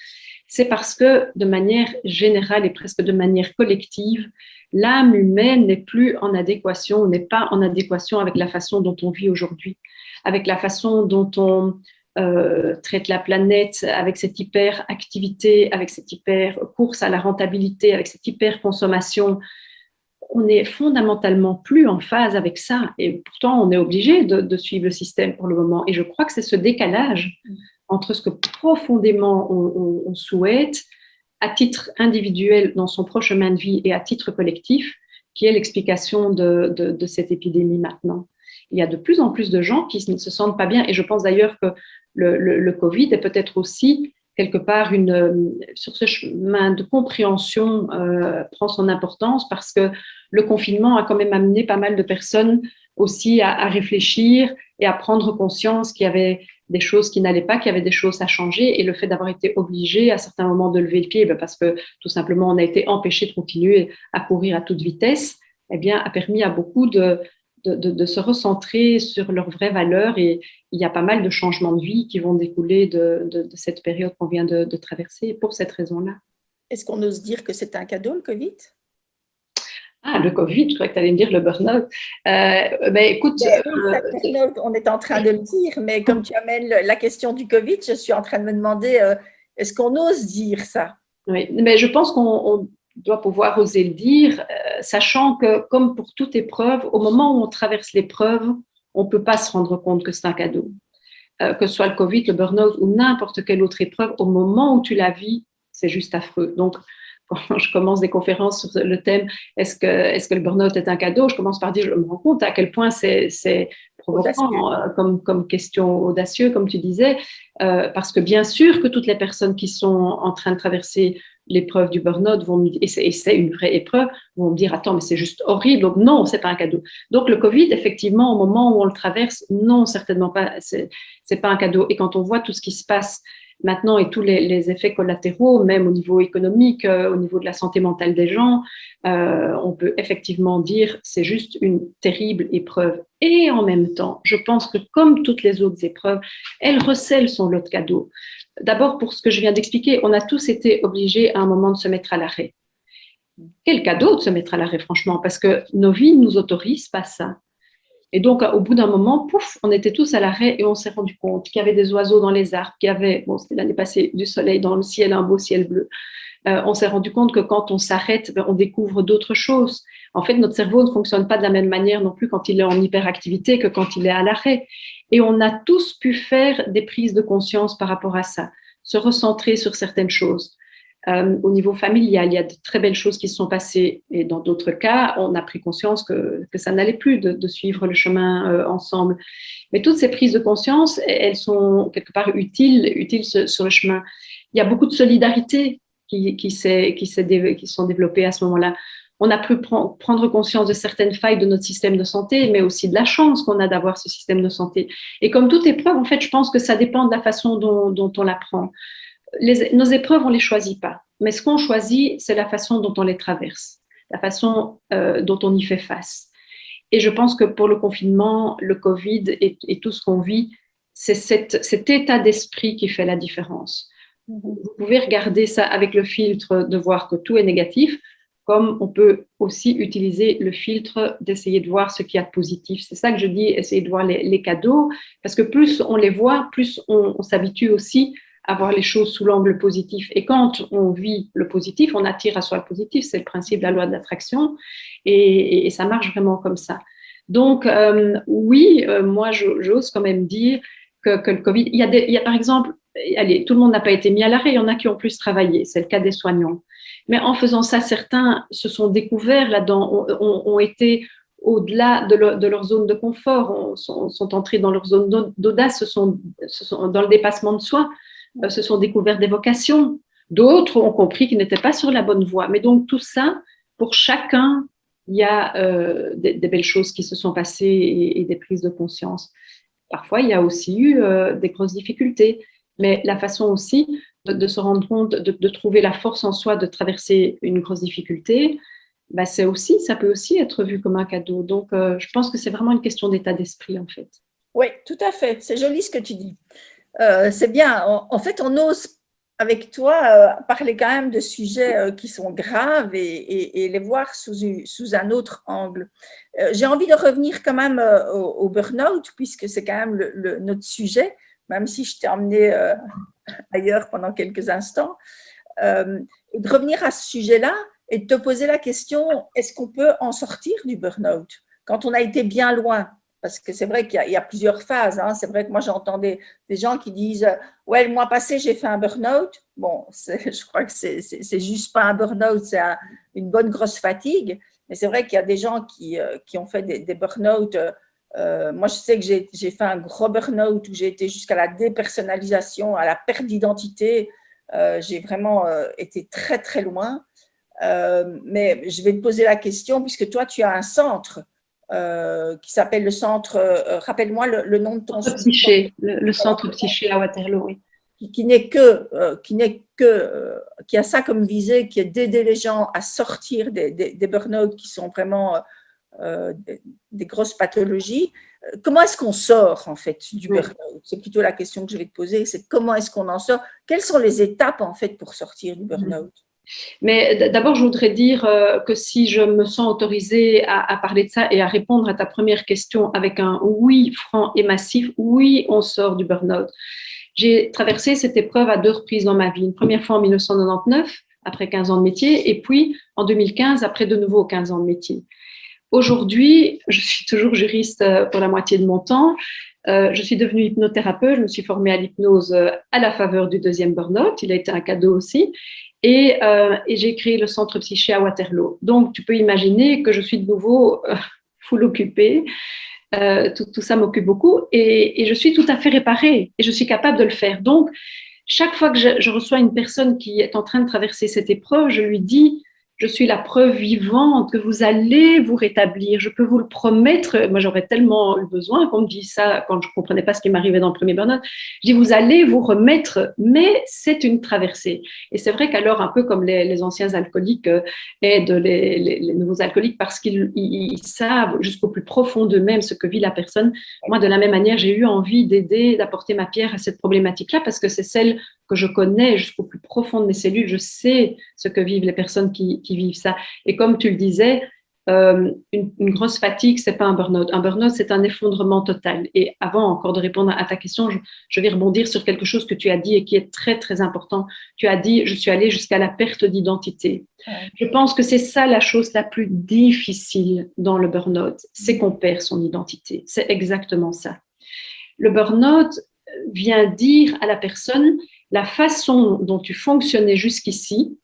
c'est parce que de manière générale et presque de manière collective, l'âme humaine n'est plus en adéquation, n'est pas en adéquation avec la façon dont on vit aujourd'hui, avec la façon dont on traite la planète, avec cette hyper-activité, avec cette hyper-course à la rentabilité, avec cette hyper-consommation. On est fondamentalement plus en phase avec ça. Et pourtant, on est obligé de suivre le système pour le moment. Et je crois que c'est ce décalage entre ce que profondément on souhaite, à titre individuel dans son propre chemin de vie et à titre collectif, qui est l'explication de cette épidémie maintenant. Il y a de plus en plus de gens qui ne se sentent pas bien. Et je pense d'ailleurs que le Covid est peut-être aussi quelque part sur ce chemin de compréhension prend son importance parce que le confinement a quand même amené pas mal de personnes aussi à réfléchir et à prendre conscience qu'il y avait des choses qui n'allaient pas, qu'il y avait des choses à changer. Et le fait d'avoir été obligé à certains moments de lever le pied, parce que tout simplement on a été empêché de continuer à courir à toute vitesse, eh bien, a permis à beaucoup de se recentrer sur leurs vraies valeurs. Et il y a pas mal de changements de vie qui vont découler de cette période qu'on vient de traverser pour cette raison-là. Est-ce qu'on ose dire que c'est un cadeau, le Covid? Ah, le Covid, je crois que tu allais me dire le burn-out. Écoute, Oui, on est en train de le dire, mais comme tu amènes la question du Covid, je suis en train de me demander, est-ce qu'on ose dire ça? Oui, mais je pense qu'on doit pouvoir oser le dire, sachant que, comme pour toute épreuve, au moment où on traverse l'épreuve, on ne peut pas se rendre compte que c'est un cadeau. Que ce soit le Covid, le burn-out ou n'importe quelle autre épreuve, au moment où tu la vis, c'est juste affreux. Donc, quand je commence des conférences sur le thème est-ce que le burn-out est un cadeau, je commence par dire je me rends compte à quel point c'est provoquant comme question audacieuse, comme tu disais, parce que bien sûr que toutes les personnes qui sont en train de traverser l'épreuve du burn-out vont me dire, et c'est une vraie épreuve, vont me dire attends mais c'est juste horrible, donc non, c'est pas un cadeau. Donc le Covid, effectivement, au moment où on le traverse, non, certainement pas, c'est pas un cadeau. Et quand on voit tout ce qui se passe maintenant et tous les effets collatéraux, même au niveau économique, au niveau de la santé mentale des gens, on peut effectivement dire c'est juste une terrible épreuve. Et en même temps, je pense que comme toutes les autres épreuves, elle recèle son lot de cadeaux. D'abord, pour ce que je viens d'expliquer, on a tous été obligés à un moment de se mettre à l'arrêt. Quel cadeau de se mettre à l'arrêt, franchement, parce que nos vies ne nous autorisent pas ça. Et donc, au bout d'un moment, pouf, on était tous à l'arrêt et on s'est rendu compte qu'il y avait des oiseaux dans les arbres, qu'il y avait, bon, c'était l'année passée, du soleil dans le ciel, un beau ciel bleu. On s'est rendu compte que quand on s'arrête, on découvre d'autres choses. En fait, notre cerveau ne fonctionne pas de la même manière non plus quand il est en hyperactivité que quand il est à l'arrêt. Et on a tous pu faire des prises de conscience par rapport à ça, se recentrer sur certaines choses. Au niveau familial, il y a de très belles choses qui se sont passées et dans d'autres cas, on a pris conscience que ça n'allait plus de suivre le chemin ensemble. Mais toutes ces prises de conscience, elles sont quelque part utiles sur le chemin. Il y a beaucoup de solidarité qui sont développées à ce moment-là. On a pu prendre conscience de certaines failles de notre système de santé, mais aussi de la chance qu'on a d'avoir ce système de santé. Et comme toute épreuve, en fait, je pense que ça dépend de la façon dont on la prend. Nos épreuves, on ne les choisit pas. Mais ce qu'on choisit, c'est la façon dont on les traverse, la façon dont on y fait face. Et je pense que pour le confinement, le Covid et tout ce qu'on vit, c'est cet état d'esprit qui fait la différence. Vous pouvez regarder ça avec le filtre de voir que tout est négatif, comme on peut aussi utiliser le filtre d'essayer de voir ce qu'il y a de positif. C'est ça que je dis, essayer de voir les cadeaux, parce que plus on les voit, plus on s'habitue aussi à voir les choses sous l'angle positif. Et quand on vit le positif, on attire à soi le positif. C'est le principe de la loi de l'attraction. Et ça marche vraiment comme ça. Donc, oui, moi, j'ose quand même dire que le Covid, il y a par exemple, allez, tout le monde n'a pas été mis à l'arrêt, il y en a qui ont plus travaillé, c'est le cas des soignants. Mais en faisant ça, certains se sont découverts là-dedans, ont été au-delà de leur zone de confort, sont entrés dans leur zone d'audace, sont dans le dépassement de soi, se sont découverts des vocations. D'autres ont compris qu'ils n'étaient pas sur la bonne voie. Mais donc tout ça, pour chacun, il y a des belles choses qui se sont passées et des prises de conscience. Parfois, il y a aussi eu des grosses difficultés, mais la façon aussi de se rendre compte, de trouver la force en soi de traverser une grosse difficulté, bah, ça peut aussi être vu comme un cadeau. Donc, je pense que c'est vraiment une question d'état d'esprit, en fait. Oui, tout à fait. C'est joli ce que tu dis. C'est bien. En fait, on ose, avec toi, parler quand même de sujets qui sont graves et les voir sous un autre angle. J'ai envie de revenir quand même au burn-out, puisque c'est quand même notre sujet, même si je t'ai emmené ailleurs pendant quelques instants. Et de revenir à ce sujet-là et de te poser la question, est-ce qu'on peut en sortir du burn-out quand on a été bien loin? Parce que c'est vrai qu'il y a plusieurs phases. Hein. C'est vrai que moi, j'entends des gens qui disent « Ouais, le mois passé, j'ai fait un burn-out. » Bon, je crois que c'est juste pas un burn-out, c'est une bonne grosse fatigue. Mais c'est vrai qu'il y a des gens qui ont fait des burn-out. Moi, je sais que j'ai fait un gros burn-out où j'ai été jusqu'à la dépersonnalisation, à la perte d'identité. J'ai vraiment été très, très loin. Mais je vais te poser la question, puisque toi, tu as un centre qui s'appelle le centre, rappelle-moi le nom de ton centre psyché, le centre psyché à Waterloo, oui. Qui a ça comme visée, qui est d'aider les gens à sortir des burn-out qui sont vraiment des grosses pathologies. Comment est-ce qu'on sort en fait du burn-out? C'est plutôt la question que je vais te poser, c'est comment est-ce qu'on en sort? Quelles sont les étapes en fait pour sortir du burn-out? Mais d'abord, je voudrais dire que si je me sens autorisée à parler de ça et à répondre à ta première question avec un oui franc et massif, oui, on sort du burn-out. J'ai traversé cette épreuve à 2 reprises dans ma vie. Une première fois en 1999, après 15 ans de métier, et puis en 2015, après de nouveau 15 ans de métier. Aujourd'hui, je suis toujours juriste pour la moitié de mon temps. Je suis devenue hypnothérapeute, je me suis formée à l'hypnose à la faveur du deuxième burn-out, il a été un cadeau aussi, et j'ai créé le centre psyché à Waterloo. Donc, tu peux imaginer que je suis de nouveau full occupée. Tout ça m'occupe beaucoup et je suis tout à fait réparée et je suis capable de le faire. Donc, chaque fois que je reçois une personne qui est en train de traverser cette épreuve, je lui dis, je suis la preuve vivante que vous allez vous rétablir. Je peux vous le promettre. Moi, j'aurais tellement eu besoin qu'on me dise ça quand je ne comprenais pas ce qui m'arrivait dans le premier burn-out. Je dis, vous allez vous remettre, mais c'est une traversée. Et c'est vrai qu'alors, un peu comme les anciens alcooliques aident les nouveaux alcooliques parce qu'ils savent jusqu'au plus profond d'eux-mêmes ce que vit la personne. Moi, de la même manière, j'ai eu envie d'aider, d'apporter ma pierre à cette problématique-là parce que c'est celle que je connais jusqu'au plus profond de mes cellules. Je sais ce que vivent les personnes qui vivent ça. Et comme tu le disais, une grosse fatigue, c'est pas un burn-out. Un burn-out, c'est un effondrement total. Et avant encore de répondre à ta question, je vais rebondir sur quelque chose que tu as dit et qui est très, très important. Tu as dit, je suis allée jusqu'à la perte d'identité. Ouais. Je pense que c'est ça la chose la plus difficile dans le burn-out, c'est qu'on perd son identité. C'est exactement ça. Le burn-out vient dire à la personne, la façon dont tu fonctionnais jusqu'ici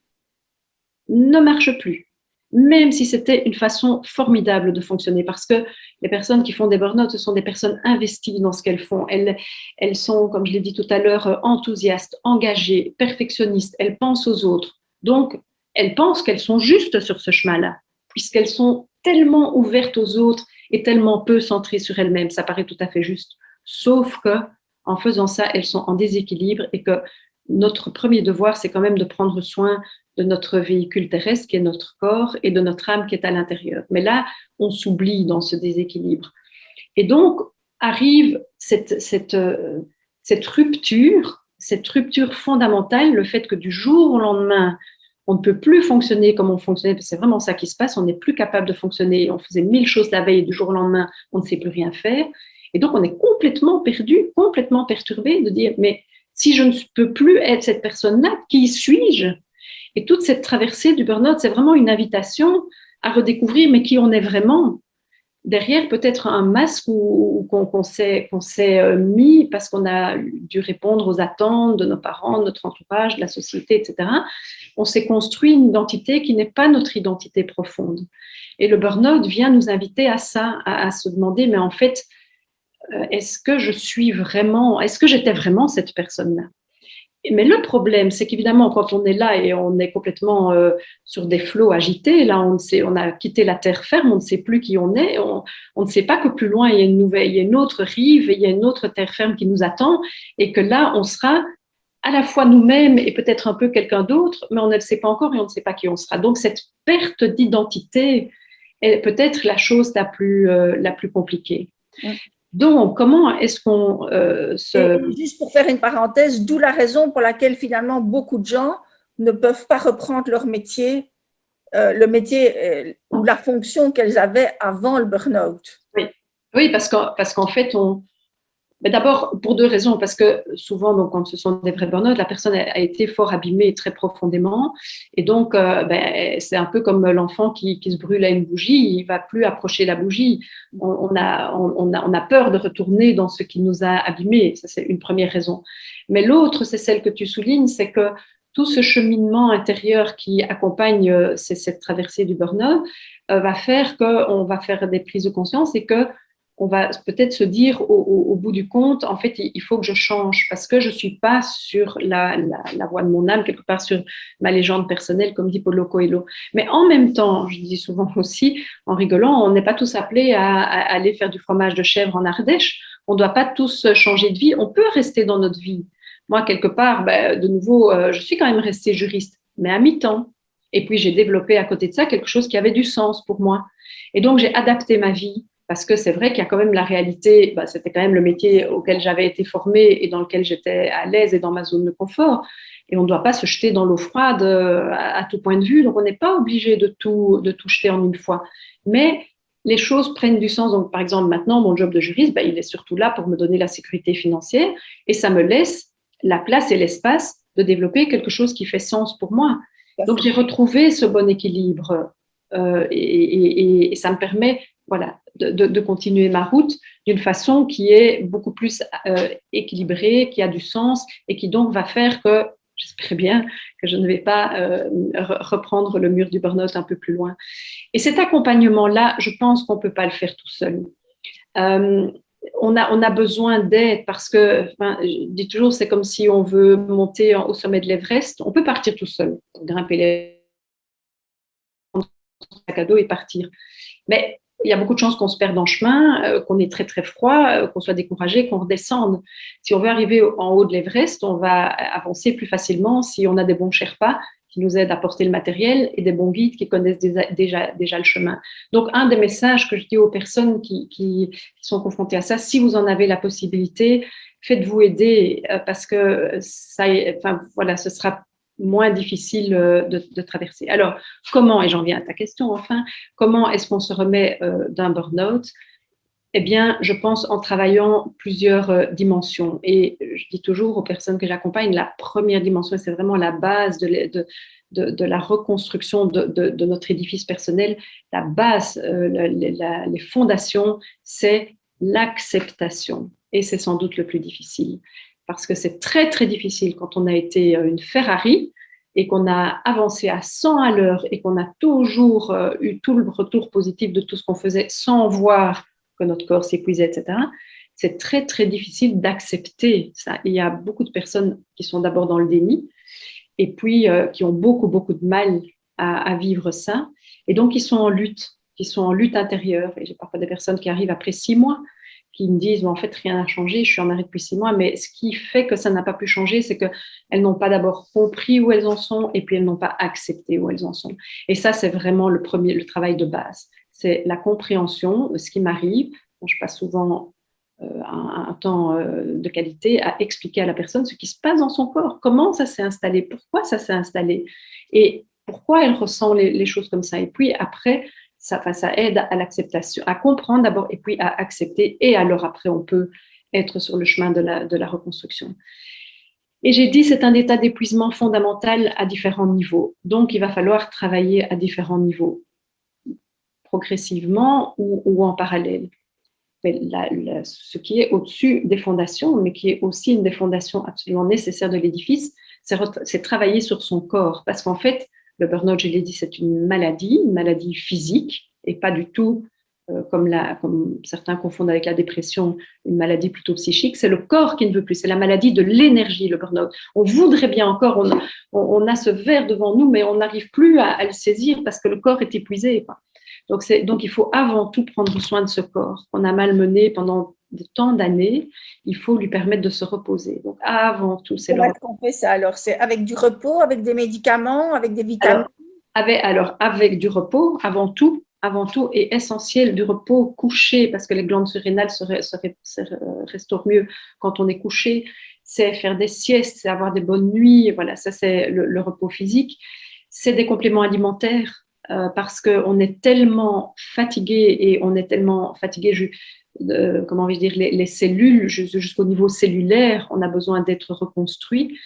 ne marche plus, même si c'était une façon formidable de fonctionner, parce que les personnes qui font des burn-out, ce sont des personnes investies dans ce qu'elles font. Elles sont, comme je l'ai dit tout à l'heure, enthousiastes, engagées, perfectionnistes, elles pensent aux autres. Donc, elles pensent qu'elles sont justes sur ce chemin-là, puisqu'elles sont tellement ouvertes aux autres et tellement peu centrées sur elles-mêmes. Ça paraît tout à fait juste. Sauf que, en faisant ça, elles sont en déséquilibre et que notre premier devoir, c'est quand même de prendre soin de notre véhicule terrestre qui est notre corps et de notre âme qui est à l'intérieur. Mais là, on s'oublie dans ce déséquilibre. Et donc, arrive cette rupture fondamentale, le fait que du jour au lendemain, on ne peut plus fonctionner comme on fonctionnait, parce que c'est vraiment ça qui se passe, on n'est plus capable de fonctionner, on faisait 1000 choses la veille et du jour au lendemain, on ne sait plus rien faire. Et donc, on est complètement perdu, complètement perturbé de dire, mais si je ne peux plus être cette personne-là, qui suis-je? Et toute cette traversée du burn-out, c'est vraiment une invitation à redécouvrir, mais qui on est vraiment. Derrière peut-être un masque qu'on s'est mis parce qu'on a dû répondre aux attentes de nos parents, de notre entourage, de la société, etc. On s'est construit une identité qui n'est pas notre identité profonde. Et le burn-out vient nous inviter à ça, à se demander, mais en fait, est-ce que j'étais vraiment cette personne-là? Mais le problème, c'est qu'évidemment, quand on est là et on est complètement sur des flots agités, là, on a quitté la terre ferme, on ne sait plus qui on est, on ne sait pas que plus loin, il y a une autre rive, il y a une autre terre ferme qui nous attend, et que là, on sera à la fois nous-mêmes et peut-être un peu quelqu'un d'autre, mais on ne le sait pas encore et on ne sait pas qui on sera. Donc, cette perte d'identité est peut-être la chose la plus compliquée. Ouais. Donc, comment est-ce qu'on Juste pour faire une parenthèse, d'où la raison pour laquelle finalement beaucoup de gens ne peuvent pas reprendre leur métier, le métier ou la fonction qu'elles avaient avant le burn-out. Oui, parce qu'en fait, mais d'abord, pour 2 raisons, parce que souvent, donc, quand ce sont des vrais burn-out, la personne a été fort abîmée très profondément. Et donc, c'est un peu comme l'enfant qui se brûle à une bougie, il ne va plus approcher la bougie. On a peur de retourner dans ce qui nous a abîmés. Ça, c'est une première raison. Mais l'autre, c'est celle que tu soulignes, c'est que tout ce cheminement intérieur qui accompagne cette traversée du burn-out va faire qu'on va faire des prises de conscience et que on va peut-être se dire au bout du compte, en fait, il faut que je change parce que je ne suis pas sur la voie de mon âme, quelque part sur ma légende personnelle, comme dit Paulo Coelho. Mais en même temps, je dis souvent aussi, en rigolant, on n'est pas tous appelés à aller faire du fromage de chèvre en Ardèche. On ne doit pas tous changer de vie. On peut rester dans notre vie. Moi, quelque part, de nouveau, je suis quand même restée juriste, mais à mi-temps. Et puis, j'ai développé à côté de ça quelque chose qui avait du sens pour moi. Et donc, j'ai adapté ma vie parce que c'est vrai qu'il y a quand même la réalité, c'était quand même le métier auquel j'avais été formée et dans lequel j'étais à l'aise et dans ma zone de confort. Et on ne doit pas se jeter dans l'eau froide à tout point de vue. Donc, on n'est pas obligé de tout jeter en une fois. Mais les choses prennent du sens. Donc, par exemple, maintenant, mon job de juriste, il est surtout là pour me donner la sécurité financière et ça me laisse la place et l'espace de développer quelque chose qui fait sens pour moi. Donc, j'ai retrouvé ce bon équilibre et ça me permet de continuer ma route d'une façon qui est beaucoup plus équilibrée, qui a du sens et qui donc va faire que j'espère bien que je ne vais pas reprendre le mur du burn-out un peu plus loin. Et cet accompagnement-là, je pense qu'on ne peut pas le faire tout seul. On a besoin d'aide parce que, je dis toujours, c'est comme si on veut monter au sommet de l'Everest. On peut partir tout seul, grimper les sac à dos et partir. Mais il y a beaucoup de chances qu'on se perde en chemin, qu'on est très très froid, qu'on soit découragé, qu'on redescende. Si on veut arriver en haut de l'Everest, on va avancer plus facilement si on a des bons Sherpas qui nous aident à porter le matériel et des bons guides qui connaissent déjà le chemin. Donc, un des messages que je dis aux personnes qui sont confrontées à ça, si vous en avez la possibilité, faites-vous aider parce que ce sera moins difficile de traverser. Alors, comment, et j'en viens à ta question enfin, comment est-ce qu'on se remet d'un burn-out? Eh bien, je pense en travaillant plusieurs dimensions. Et je dis toujours aux personnes que j'accompagne, la première dimension, c'est vraiment la base de la reconstruction de notre édifice personnel. La base, les fondations, c'est l'acceptation. Et c'est sans doute le plus difficile. Parce que c'est très, très difficile quand on a été une Ferrari et qu'on a avancé à 100 à l'heure et qu'on a toujours eu tout le retour positif de tout ce qu'on faisait sans voir que notre corps s'épuisait, etc. C'est très, très difficile d'accepter ça. Il y a beaucoup de personnes qui sont d'abord dans le déni et puis qui ont beaucoup, beaucoup de mal à vivre ça. Et donc, ils sont en lutte intérieure. Et j'ai parfois des personnes qui arrivent après 6 mois qui me disent, en fait, rien n'a changé, je suis en arrêt depuis 6 mois, mais ce qui fait que ça n'a pas pu changer, c'est qu'elles n'ont pas d'abord compris où elles en sont et puis elles n'ont pas accepté où elles en sont. Et ça, c'est vraiment le travail de base. C'est la compréhension de ce qui m'arrive. Je passe souvent un temps de qualité à expliquer à la personne ce qui se passe dans son corps, comment ça s'est installé, pourquoi ça s'est installé et pourquoi elle ressent les choses comme ça. Et puis après, ça aide à l'acceptation, à comprendre d'abord et puis à accepter. Et alors après, on peut être sur le chemin de la reconstruction. Et j'ai dit, c'est un état d'épuisement fondamental à différents niveaux. Donc, il va falloir travailler à différents niveaux, progressivement ou en parallèle. Mais ce qui est au-dessus des fondations, mais qui est aussi une des fondations absolument nécessaires de l'édifice, c'est travailler sur son corps. Parce qu'en fait, le burn-out, je l'ai dit, c'est une maladie physique, et pas du tout, comme certains confondent avec la dépression, une maladie plutôt psychique. C'est le corps qui ne veut plus, c'est la maladie de l'énergie, le burn-out. On voudrait bien encore, on a ce verre devant nous, mais on n'arrive plus à le saisir parce que le corps est épuisé. Donc, il faut avant tout prendre soin de ce corps qu'on a malmené pendant tant d'années. Il faut lui permettre de se reposer. Donc, avant tout, c'est comment est-ce qu'on fait ça alors? C'est avec du repos, avec des médicaments, avec des vitamines? Avec du repos, avant tout, est essentiel du repos couché, parce que les glandes surrénales se restaurent mieux quand on est couché. C'est faire des siestes, c'est avoir des bonnes nuits. Voilà, ça, c'est le repos physique. C'est des compléments alimentaires. Parce qu'on est tellement fatigué et on est tellement fatigué, comment vais-je dire, les cellules jusqu'au niveau cellulaire, on a besoin d'être reconstruit.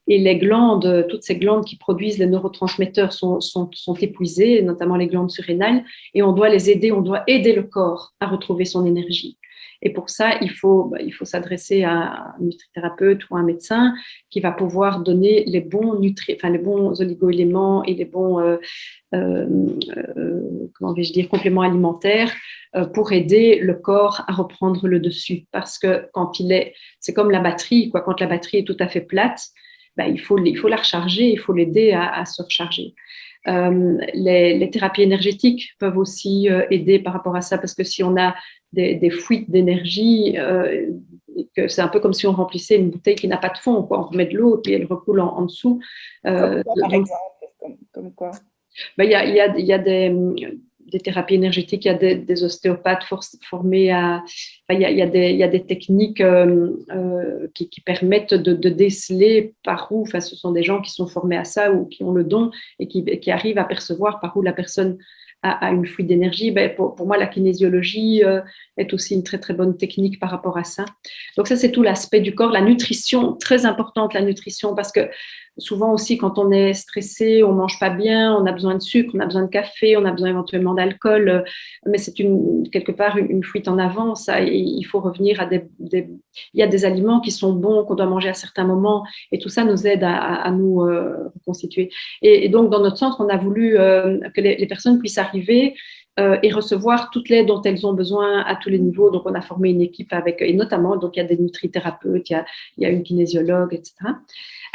Et les glandes, toutes ces glandes qui produisent les neurotransmetteurs sont épuisées, notamment les glandes surrénales, et on doit les aider, on doit aider le corps à retrouver son énergie. Et pour ça, il faut s'adresser à un nutrithérapeute ou à un médecin qui va pouvoir donner les bons les bons oligo-éléments et les bons comment vais-je dire, compléments alimentaires pour aider le corps à reprendre le dessus. Parce que c'est comme la batterie, quoi. Quand la batterie est tout à fait plate, il faut la recharger, il faut l'aider à se recharger. Les thérapies énergétiques peuvent aussi aider par rapport à ça, parce que si on a des fuites d'énergie, c'est un peu comme si on remplissait une bouteille qui n'a pas de fond, quoi. On remet de l'eau et puis elle recoule en dessous. Comme quoi, par exemple, comme quoi? Il y a des thérapies énergétiques, il y a des ostéopathes formés à. Il y a des techniques qui permettent de déceler par où. Enfin, ce sont des gens qui sont formés à ça ou qui ont le don et qui arrivent à percevoir par où la personne a une fuite d'énergie. Pour moi, la kinésiologie est aussi une très, très bonne technique par rapport à ça. Donc, ça, c'est tout l'aspect du corps. La nutrition, très importante, la nutrition, parce que souvent aussi, quand on est stressé, on ne mange pas bien, on a besoin de sucre, on a besoin de café, on a besoin éventuellement d'alcool, mais c'est quelque part une fuite en avant. Ça, et il faut revenir à il y a des aliments qui sont bons, qu'on doit manger à certains moments, et tout ça nous aide à nous reconstituer. Et donc, dans notre centre, on a voulu que les personnes puissent arriver et recevoir toute l'aide dont elles ont besoin à tous les niveaux. Donc, on a formé une équipe et notamment, donc, il y a des nutrithérapeutes, il y a une kinésiologue, etc.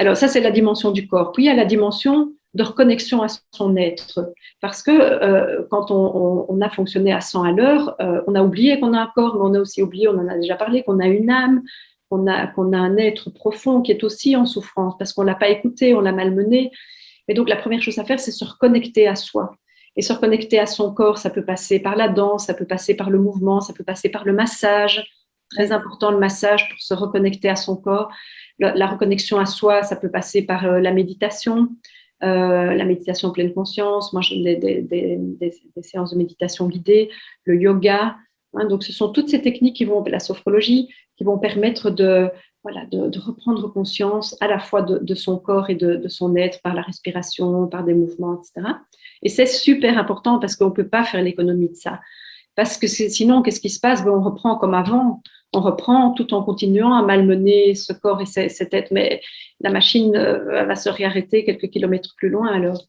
Alors, ça, c'est la dimension du corps. Puis, il y a la dimension de reconnexion à son être. Parce que quand on a fonctionné à 100 à l'heure, on a oublié qu'on a un corps, mais on a aussi oublié, on en a déjà parlé, qu'on a une âme, qu'on a un être profond qui est aussi en souffrance parce qu'on ne l'a pas écouté, on l'a malmené. Et donc, la première chose à faire, c'est se reconnecter à soi. Et se reconnecter à son corps, ça peut passer par la danse, ça peut passer par le mouvement, ça peut passer par le massage. Très important, le massage pour se reconnecter à son corps. La reconnexion à soi, ça peut passer par la méditation pleine conscience. Moi, j'ai des séances de méditation guidée, le yoga. Donc, ce sont toutes ces techniques la sophrologie, qui vont permettre de reprendre conscience à la fois de son corps et de son être par la respiration, par des mouvements, etc. Et c'est super important parce qu'on ne peut pas faire l'économie de ça. Parce que sinon, qu'est-ce qui se passe? On reprend comme avant. On reprend tout en continuant à malmener ce corps et cette tête. Mais la machine va se réarrêter quelques kilomètres plus loin alors.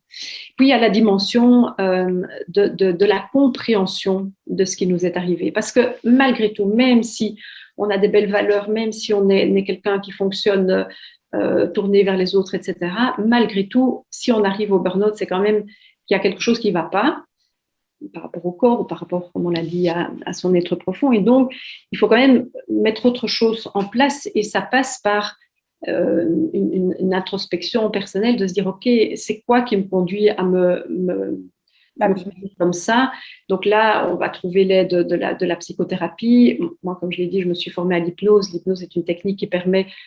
Puis, il y a la dimension de la compréhension de ce qui nous est arrivé. Parce que malgré tout, même si on a des belles valeurs, même si on est quelqu'un qui fonctionne tourné vers les autres, etc., malgré tout, si on arrive au burn-out, c'est quand même qu'il y a quelque chose qui ne va pas par rapport au corps ou par rapport, comme on l'a dit, à son être profond. Et donc, il faut quand même mettre autre chose en place et ça passe par une introspection personnelle de se dire, OK, c'est quoi qui me conduit à me comme ça? Donc là, on va trouver l'aide de la psychothérapie. Moi, comme je l'ai dit, je me suis formée à l'hypnose. L'hypnose est une technique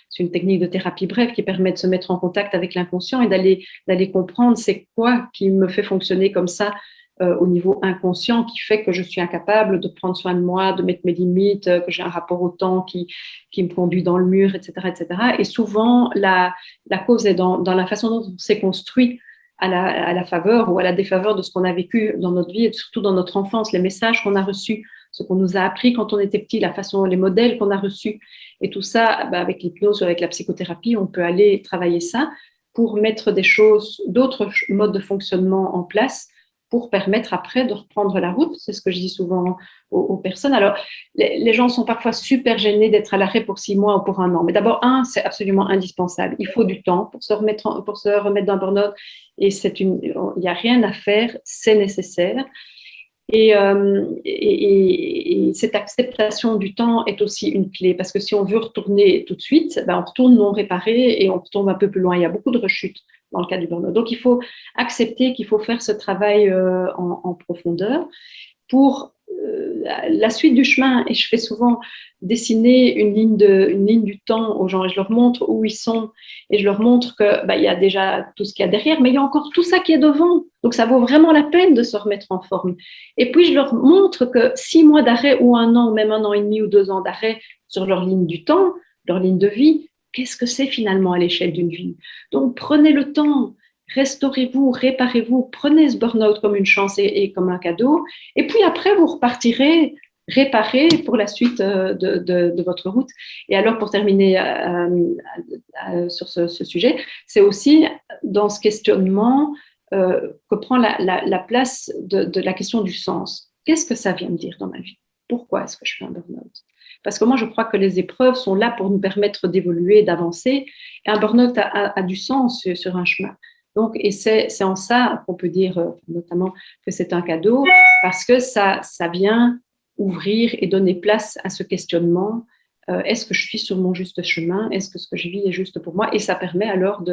c'est une technique de thérapie brève qui permet de se mettre en contact avec l'inconscient et d'aller comprendre c'est quoi qui me fait fonctionner comme ça au niveau inconscient qui fait que je suis incapable de prendre soin de moi, de mettre mes limites, que j'ai un rapport au temps qui me conduit dans le mur, etc. etc. Et souvent, la cause est dans la façon dont on s'est construit à la faveur ou à la défaveur de ce qu'on a vécu dans notre vie et surtout dans notre enfance, les messages qu'on a reçus, ce qu'on nous a appris quand on était petit, les modèles qu'on a reçus. Et tout ça, avec l'hypnose ou avec la psychothérapie, on peut aller travailler ça pour mettre d'autres modes de fonctionnement en place pour permettre après de reprendre la route. C'est ce que je dis souvent aux personnes. Alors, les gens sont parfois super gênés d'être à l'arrêt pour 6 mois ou pour 1 an. Mais d'abord, c'est absolument indispensable. Il faut du temps pour se remettre d'un burn-out. Et il n'y a rien à faire, c'est nécessaire. Et cette acceptation du temps est aussi une clé, parce que si on veut retourner tout de suite, on retourne non réparé et on retombe un peu plus loin. Il y a beaucoup de rechutes dans le cas du burn-out. Donc, il faut accepter qu'il faut faire ce travail en profondeur pour la suite du chemin. Et je fais souvent dessiner une ligne du temps aux gens et je leur montre où ils sont et je leur montre que il y a déjà tout ce qu'il y a derrière, mais il y a encore tout ça qui est devant. Donc, ça vaut vraiment la peine de se remettre en forme. Et puis, je leur montre que 6 mois d'arrêt ou 1 an, ou même 1 an et demi ou 2 ans d'arrêt sur leur ligne du temps, leur ligne de vie, qu'est-ce que c'est finalement à l'échelle d'une vie? Donc, prenez le temps, restaurez-vous, réparez-vous, prenez ce burn-out comme une chance et comme un cadeau. Et puis après, vous repartirez réparer pour la suite de votre route. Et alors, pour terminer sur ce sujet, c'est aussi dans ce questionnement que prend la place de la question du sens. Qu'est-ce que ça vient me dire dans ma vie? Pourquoi est-ce que je fais un burn-out? Parce que moi, je crois que les épreuves sont là pour nous permettre d'évoluer, d'avancer. Et un burn-out a du sens sur un chemin. Donc, et c'est en ça qu'on peut dire notamment que c'est un cadeau, parce que ça vient ouvrir et donner place à ce questionnement. Est-ce que je suis sur mon juste chemin? Est-ce que ce que je vis est juste pour moi? Et ça permet alors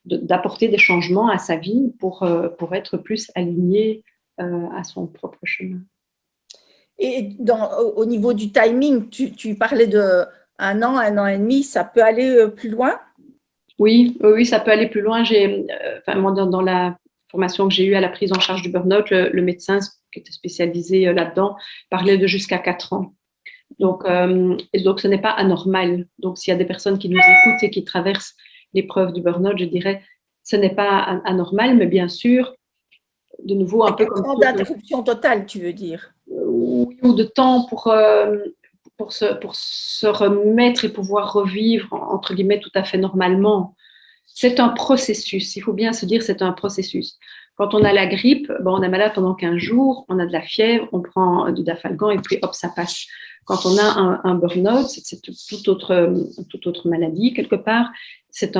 d'apporter des changements à sa vie pour être plus aligné à son propre chemin. Et au niveau du timing, tu parlais de un an et demi, ça peut aller plus loin? Oui, ça peut aller plus loin. Moi, dans la formation que j'ai eue à la prise en charge du burn-out, le médecin qui était spécialisé là-dedans parlait de jusqu'à 4 ans. Donc, ce n'est pas anormal. Donc, s'il y a des personnes qui nous écoutent et qui traversent l'épreuve du burn-out, je dirais, ce n'est pas anormal, mais bien sûr, de nouveau, un peu comme… 4 ans d'interruption totale, tu veux dire? Oui, ou de temps pour se remettre et pouvoir revivre, entre guillemets, tout à fait normalement. C'est un processus. Il faut bien se dire, c'est un processus. Quand on a la grippe, on est malade pendant 15 jours, on a de la fièvre, on prend du Dafalgan et puis hop, ça passe. Quand on a un burn-out, c'est toute autre maladie quelque part, c'est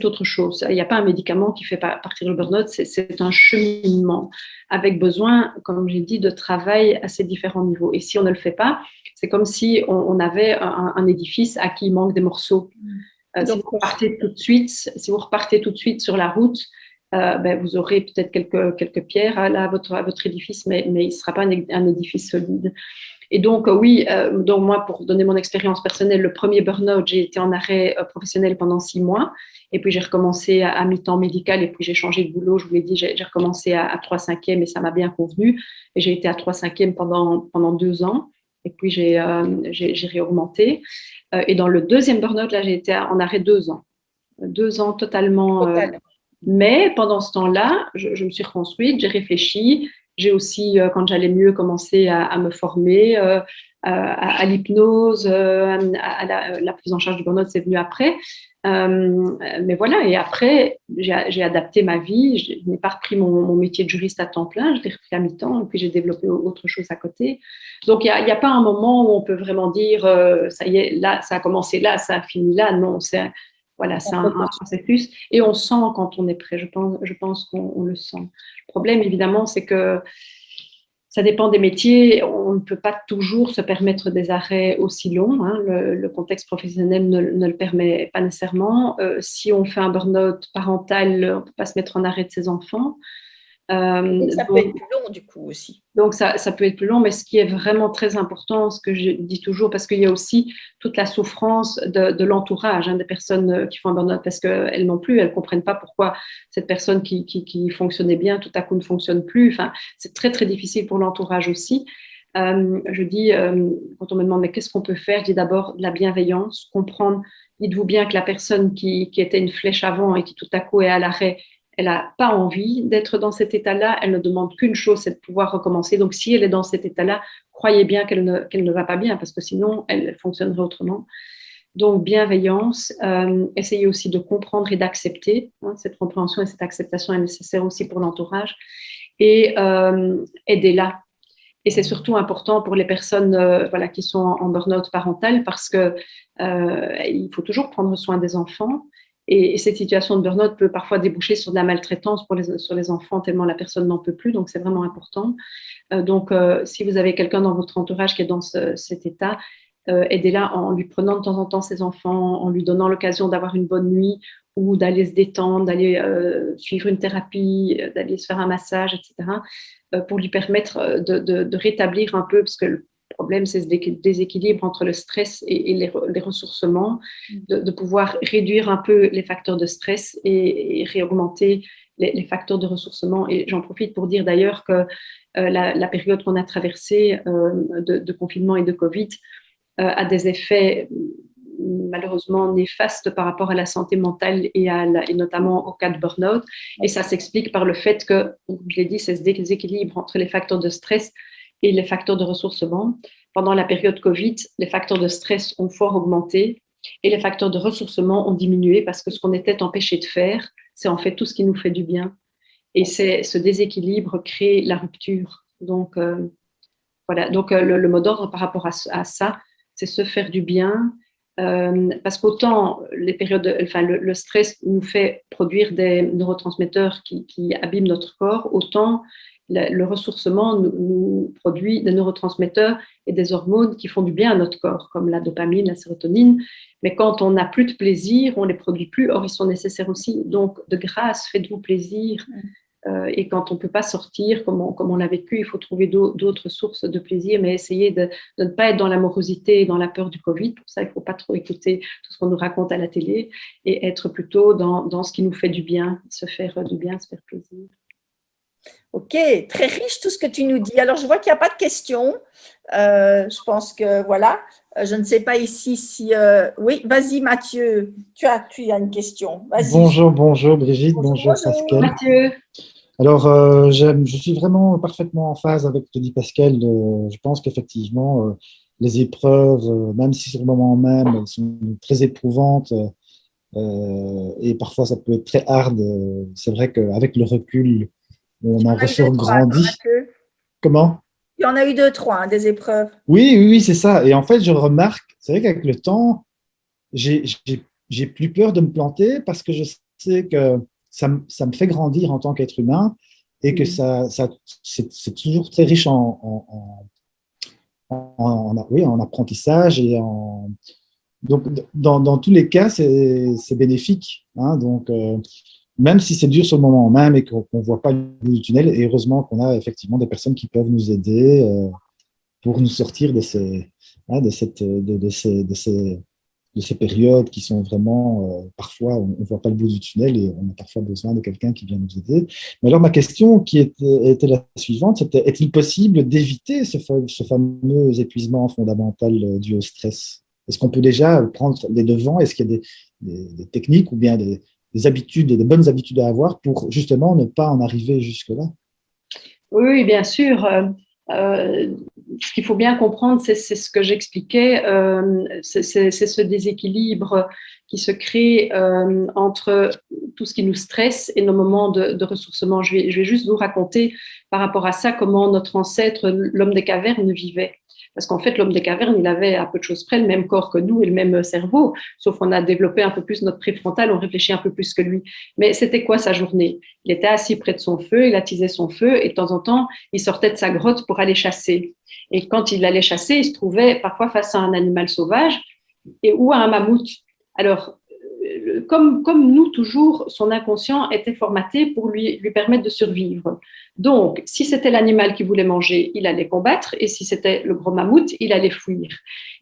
autre chose. Il n'y a pas un médicament qui fait partir le burn-out, c'est un cheminement avec besoin, comme j'ai dit, de travail à ces différents niveaux. Et si on ne le fait pas, c'est comme si on avait un édifice à qui il manque des morceaux. Si vous repartez tout de suite sur la route, vous aurez peut-être quelques pierres à votre édifice, mais il ne sera pas un édifice solide. Et donc, donc moi, pour donner mon expérience personnelle, le premier burn-out, j'ai été en arrêt professionnel pendant 6 mois. Et puis, j'ai recommencé à mi-temps médical et puis j'ai changé de boulot. Je vous l'ai dit, j'ai recommencé à 3/5e et ça m'a bien convenu. Et j'ai été à 3/5e pendant 2 ans. Et puis, j'ai réaugmenté. Et dans le deuxième burn-out, là, j'ai été en arrêt 2 ans. 2 ans totalement. Mais pendant ce temps-là, je me suis reconstruite, j'ai réfléchi. J'ai aussi, quand j'allais mieux, commencé à me former à l'hypnose, à la prise en charge du burn-out, c'est venu après. Mais voilà, et après, j'ai adapté ma vie. Je n'ai pas repris mon métier de juriste à temps plein, je l'ai repris à mi-temps, et puis j'ai développé autre chose à côté. Donc, il n'y a pas un moment où on peut vraiment dire, ça y est, là, ça a commencé là, ça a fini là. Non, c'est un processus. Et on sent quand on est prêt, je pense qu'on le sent. Le problème, évidemment, c'est que ça dépend des métiers. On ne peut pas toujours se permettre des arrêts aussi longs. Hein. Le contexte professionnel ne le permet pas nécessairement. Si on fait un burn-out parental, on ne peut pas se mettre en arrêt de ses enfants. Ça peut être plus long du coup aussi. Donc ça peut être plus long, mais ce qui est vraiment très important, ce que je dis toujours, parce qu'il y a aussi toute la souffrance de l'entourage, des personnes qui font un burn-out, parce qu'elles non plus, elles ne comprennent pas pourquoi cette personne qui fonctionnait bien, tout à coup ne fonctionne plus. Enfin, c'est très, très difficile pour l'entourage aussi. Je dis, quand on me demande, mais qu'est-ce qu'on peut faire? Je dis d'abord de la bienveillance, comprendre. Dites-vous bien que la personne qui était une flèche avant et qui tout à coup est à l'arrêt, elle n'a pas envie d'être dans cet état-là, elle ne demande qu'une chose, c'est de pouvoir recommencer. Donc, si elle est dans cet état-là, croyez bien qu'elle ne va pas bien, parce que sinon, elle fonctionnerait autrement. Donc, bienveillance, essayez aussi de comprendre et d'accepter. Cette compréhension et cette acceptation est nécessaire aussi pour l'entourage. Et aidez-la. Et c'est surtout important pour les personnes qui sont en burn-out parental, parce qu'il faut toujours prendre soin des enfants. Et cette situation de burn-out peut parfois déboucher sur de la maltraitance sur les enfants, tellement la personne n'en peut plus. Donc, c'est vraiment important. Donc, si vous avez quelqu'un dans votre entourage qui est dans cet état, aidez-la en lui prenant de temps en temps ses enfants, en lui donnant l'occasion d'avoir une bonne nuit ou d'aller se détendre, d'aller suivre une thérapie, d'aller se faire un massage, etc., pour lui permettre de rétablir un peu, parce que le problème, c'est ce déséquilibre entre le stress et les ressourcements, de pouvoir réduire un peu les facteurs de stress et réaugmenter les facteurs de ressourcement. Et j'en profite pour dire d'ailleurs que la période qu'on a traversée de confinement et de Covid a des effets malheureusement néfastes par rapport à la santé mentale et notamment au cas de burn-out. Et ça s'explique par le fait que, comme je l'ai dit, c'est ce déséquilibre entre les facteurs de stress et les facteurs de ressourcement. Pendant la période Covid, les facteurs de stress ont fort augmenté et les facteurs de ressourcement ont diminué parce que ce qu'on était empêché de faire, c'est en fait tout ce qui nous fait du bien. Et c'est ce déséquilibre crée la rupture. Donc, voilà. Donc, le mot d'ordre par rapport à ça, c'est se faire du bien. Parce qu'autant le stress nous fait produire des neurotransmetteurs qui abîment notre corps, autant le ressourcement nous produit des neurotransmetteurs et des hormones qui font du bien à notre corps, comme la dopamine, la sérotonine. Mais quand on n'a plus de plaisir, on ne les produit plus. Or, ils sont nécessaires aussi. Donc, de grâce, faites-vous plaisir. Et quand on ne peut pas sortir, comme on l'a vécu, il faut trouver d'autres sources de plaisir, mais essayer de ne pas être dans l'amorosité et dans la peur du Covid. Pour ça, il ne faut pas trop écouter tout ce qu'on nous raconte à la télé et être plutôt dans ce qui nous fait du bien, se faire du bien, se faire plaisir. Ok, très riche tout ce que tu nous dis. Alors, je vois qu'il n'y a pas de questions. Je pense que voilà. Je ne sais pas ici si… Oui, vas-y Mathieu, tu as une question. Vas-y. Bonjour Brigitte, bonjour Pascal. Mathieu. Alors, je suis vraiment parfaitement en phase avec ce que dit Pascal. Je pense qu'effectivement, les épreuves, même si sur le moment même, elles sont très éprouvantes et parfois ça peut être très hard, c'est vrai qu'avec le recul, on en ressort grandi. Comment? Il y en a eu 2-3, des épreuves. Oui, c'est ça. Et en fait, je remarque, c'est vrai qu'avec le temps, j'ai plus peur de me planter parce que je sais que ça me fait grandir en tant qu'être humain et que c'est toujours très riche en apprentissage et donc dans tous les cas, c'est bénéfique. Hein, donc, même si c'est dur sur le moment même et qu'on ne voit pas le bout du tunnel, et heureusement qu'on a effectivement des personnes qui peuvent nous aider pour nous sortir de ces périodes qui sont vraiment, parfois, on ne voit pas le bout du tunnel et on a parfois besoin de quelqu'un qui vient nous aider. Mais alors, ma question qui était la suivante, c'était, est-il possible d'éviter ce fameux épuisement fondamental dû au stress? Est-ce qu'on peut déjà prendre les devants? Est-ce qu'il y a des techniques ou bien des habitudes, des bonnes habitudes à avoir pour justement ne pas en arriver jusque-là? Oui, bien sûr. Ce qu'il faut bien comprendre, c'est ce que j'expliquais, c'est ce déséquilibre qui se crée entre tout ce qui nous stresse et nos moments de ressourcement. Je vais juste vous raconter par rapport à ça comment notre ancêtre, l'homme des cavernes, vivait. Parce qu'en fait, l'homme des cavernes, il avait à peu de choses près le même corps que nous et le même cerveau, sauf qu'on a développé un peu plus notre préfrontal, on réfléchit un peu plus que lui. Mais c'était quoi sa journée? Il était assis près de son feu, il attisait son feu et de temps en temps, il sortait de sa grotte pour aller chasser. Et quand il allait chasser, il se trouvait parfois face à un animal sauvage ou à un mammouth. Alors, comme nous, toujours, son inconscient était formaté pour lui permettre de survivre. Donc, si c'était l'animal qui voulait manger, il allait combattre, et si c'était le gros mammouth, il allait fuir.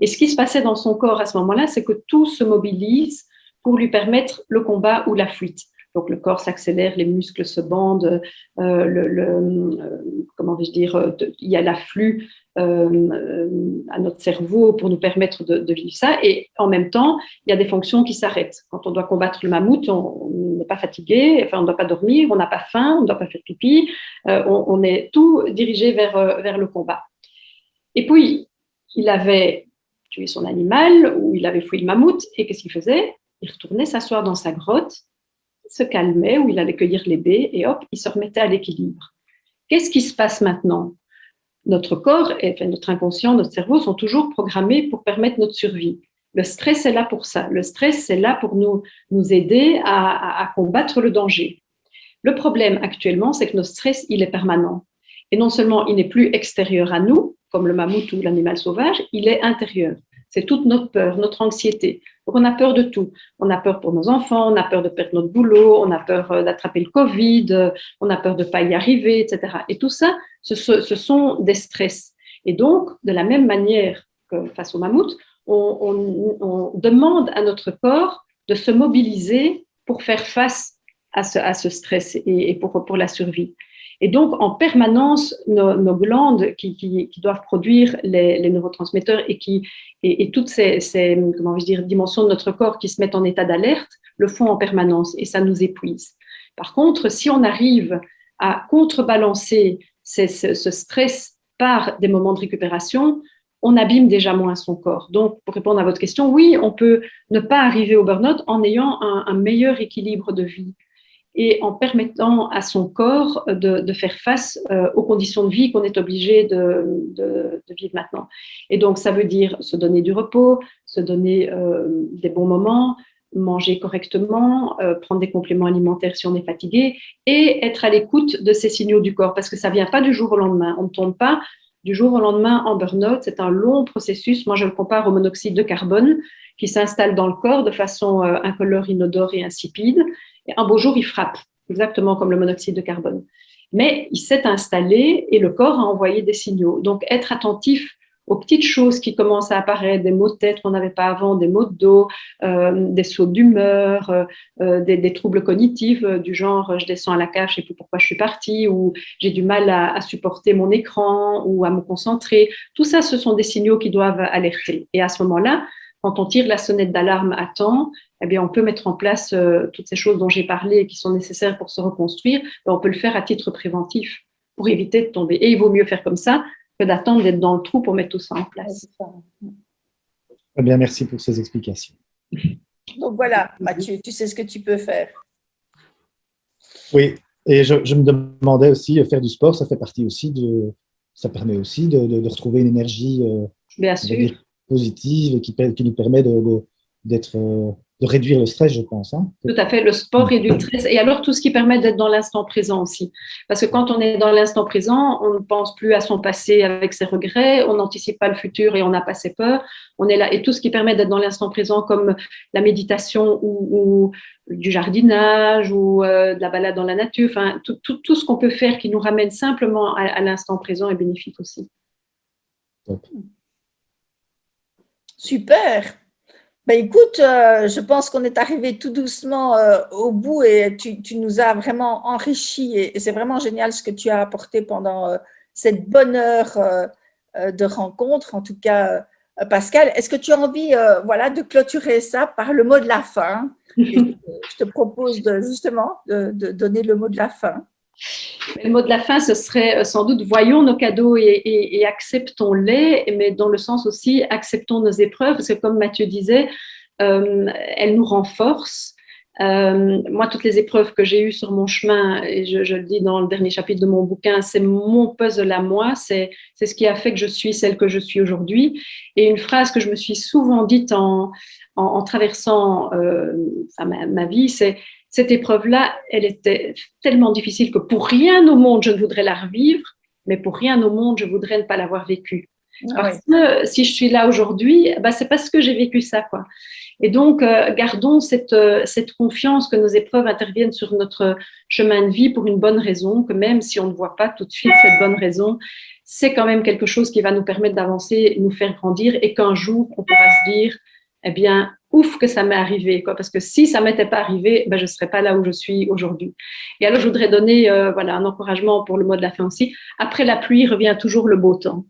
Et ce qui se passait dans son corps à ce moment-là, c'est que tout se mobilise pour lui permettre le combat ou la fuite. Donc, le corps s'accélère, les muscles se bandent, comment vais-je dire, il y a l'afflux à notre cerveau pour nous permettre de vivre ça. Et en même temps, il y a des fonctions qui s'arrêtent. Quand on doit combattre le mammouth, on n'est pas fatigué, enfin, on ne doit pas dormir, on n'a pas faim, on ne doit pas faire pipi, on est tout dirigé vers le combat. Et puis, il avait tué son animal ou il avait fouillé le mammouth, et qu'est-ce qu'il faisait? Il retournait s'asseoir dans sa grotte, se calmait, où il allait cueillir les baies, et hop, il se remettait à l'équilibre. Qu'est-ce qui se passe maintenant? Notre corps, enfin, notre inconscient, notre cerveau sont toujours programmés pour permettre notre survie. Le stress est là pour ça. Le stress, c'est là pour nous aider à combattre le danger. Le problème actuellement, c'est que notre stress, il est permanent. Et non seulement il n'est plus extérieur à nous, comme le mammouth ou l'animal sauvage, il est intérieur. C'est toute notre peur, notre anxiété. Donc, on a peur de tout. On a peur pour nos enfants, on a peur de perdre notre boulot, on a peur d'attraper le Covid, on a peur de ne pas y arriver, etc. Et tout ça, ce sont des stress. Et donc, de la même manière que face au mammouth, on demande à notre corps de se mobiliser pour faire face à ce stress et pour la survie. Et donc, en permanence, nos glandes qui doivent produire les neurotransmetteurs et toutes ces comment je dire, dimensions de notre corps qui se mettent en état d'alerte le font en permanence et ça nous épuise. Par contre, si on arrive à contrebalancer ce stress par des moments de récupération, on abîme déjà moins son corps. Donc, pour répondre à votre question, oui, on peut ne pas arriver au burn-out en ayant un meilleur équilibre de vie et en permettant à son corps de faire face aux conditions de vie qu'on est obligé de vivre maintenant. Et donc, ça veut dire se donner du repos, se donner des bons moments, manger correctement, prendre des compléments alimentaires si on est fatigué et être à l'écoute de ces signaux du corps parce que ça ne vient pas du jour au lendemain. On ne tombe pas du jour au lendemain en burn-out. C'est un long processus. Moi, je le compare au monoxyde de carbone qui s'installe dans le corps de façon incolore, inodore et insipide. Et un beau jour, il frappe, exactement comme le monoxyde de carbone. Mais il s'est installé et le corps a envoyé des signaux. Donc, être attentif aux petites choses qui commencent à apparaître, des maux de tête qu'on n'avait pas avant, des maux de dos, des sauts d'humeur, des troubles cognitifs du genre je descends à la cave, je ne sais plus pourquoi je suis partie, ou j'ai du mal à supporter mon écran ou à me concentrer. Tout ça, ce sont des signaux qui doivent alerter. Et à ce moment-là, quand on tire la sonnette d'alarme à temps, eh bien, on peut mettre en place toutes ces choses dont j'ai parlé et qui sont nécessaires pour se reconstruire. Ben, on peut le faire à titre préventif pour éviter de tomber. Et il vaut mieux faire comme ça que d'attendre d'être dans le trou pour mettre tout ça en place. Très bien, merci pour ces explications. Donc voilà, Mathieu, tu sais ce que tu peux faire. Oui, et je me demandais aussi, faire du sport, ça fait partie aussi ça permet aussi de retrouver une énergie Bien sûr. dire, positive et qui nous permet de réduire le stress, je pense. Hein. Tout à fait, le sport réduit le stress et alors tout ce qui permet d'être dans l'instant présent aussi. Parce que quand on est dans l'instant présent, on ne pense plus à son passé avec ses regrets, on n'anticipe pas le futur et on n'a pas ses peurs. On est là et tout ce qui permet d'être dans l'instant présent comme la méditation ou du jardinage ou de la balade dans la nature, enfin tout ce qu'on peut faire qui nous ramène simplement à l'instant présent est bénéfique aussi. Top. Super. Ben écoute, je pense qu'on est arrivé tout doucement au bout et tu nous as vraiment enrichi et c'est vraiment génial ce que tu as apporté pendant cette bonne heure de rencontre. En tout cas, Pascal, est-ce que tu as envie voilà, de clôturer ça par le mot de la fin? Et je te propose justement de donner le mot de la fin. Le mot de la fin, ce serait sans doute voyons nos cadeaux et acceptons-les, mais dans le sens aussi acceptons nos épreuves, parce que comme Mathieu disait, elles nous renforcent. Moi, toutes les épreuves que j'ai eues sur mon chemin, et je le dis dans le dernier chapitre de mon bouquin, c'est mon puzzle à moi, c'est ce qui a fait que je suis celle que je suis aujourd'hui. Et une phrase que je me suis souvent dite en traversant ma vie, c'est cette épreuve-là, elle était tellement difficile que pour rien au monde, je ne voudrais la revivre, mais pour rien au monde, je voudrais ne pas l'avoir vécue. Parce que si je suis là aujourd'hui, bah, c'est parce que j'ai vécu ça, quoi. Et donc, gardons cette confiance que nos épreuves interviennent sur notre chemin de vie pour une bonne raison, que même si on ne voit pas tout de suite cette bonne raison, c'est quand même quelque chose qui va nous permettre d'avancer, nous faire grandir et qu'un jour, on pourra se dire, eh bien, ouf que ça m'est arrivé, quoi, parce que si ça m'était pas arrivé, ben, je serais pas là où je suis aujourd'hui. Et alors, je voudrais donner voilà, un encouragement pour le mot de la fin aussi. Après la pluie revient toujours le beau temps.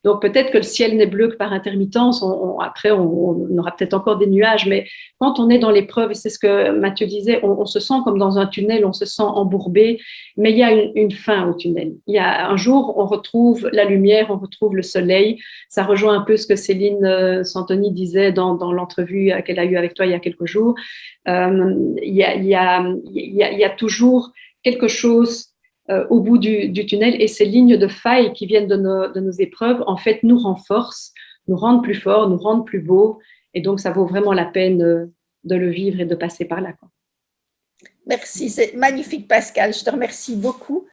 Donc, peut-être que le ciel n'est bleu que par intermittence. Après, on aura peut-être encore des nuages, mais quand on est dans l'épreuve, et c'est ce que Mathieu disait, on se sent comme dans un tunnel, on se sent embourbé, mais il y a une fin au tunnel. Il y a un jour, on retrouve la lumière, on retrouve le soleil. Ça rejoint un peu ce que Céline Santoni disait dans l'entrevue qu'elle a eue avec toi il y a quelques jours. Il y a toujours quelque chose au bout du tunnel et ces lignes de faille qui viennent de nos épreuves, en fait, nous renforcent, nous rendent plus forts, nous rendent plus beaux. Et donc, ça vaut vraiment la peine de le vivre et de passer par là, quoi. Merci, c'est magnifique, Pascal. Je te remercie beaucoup.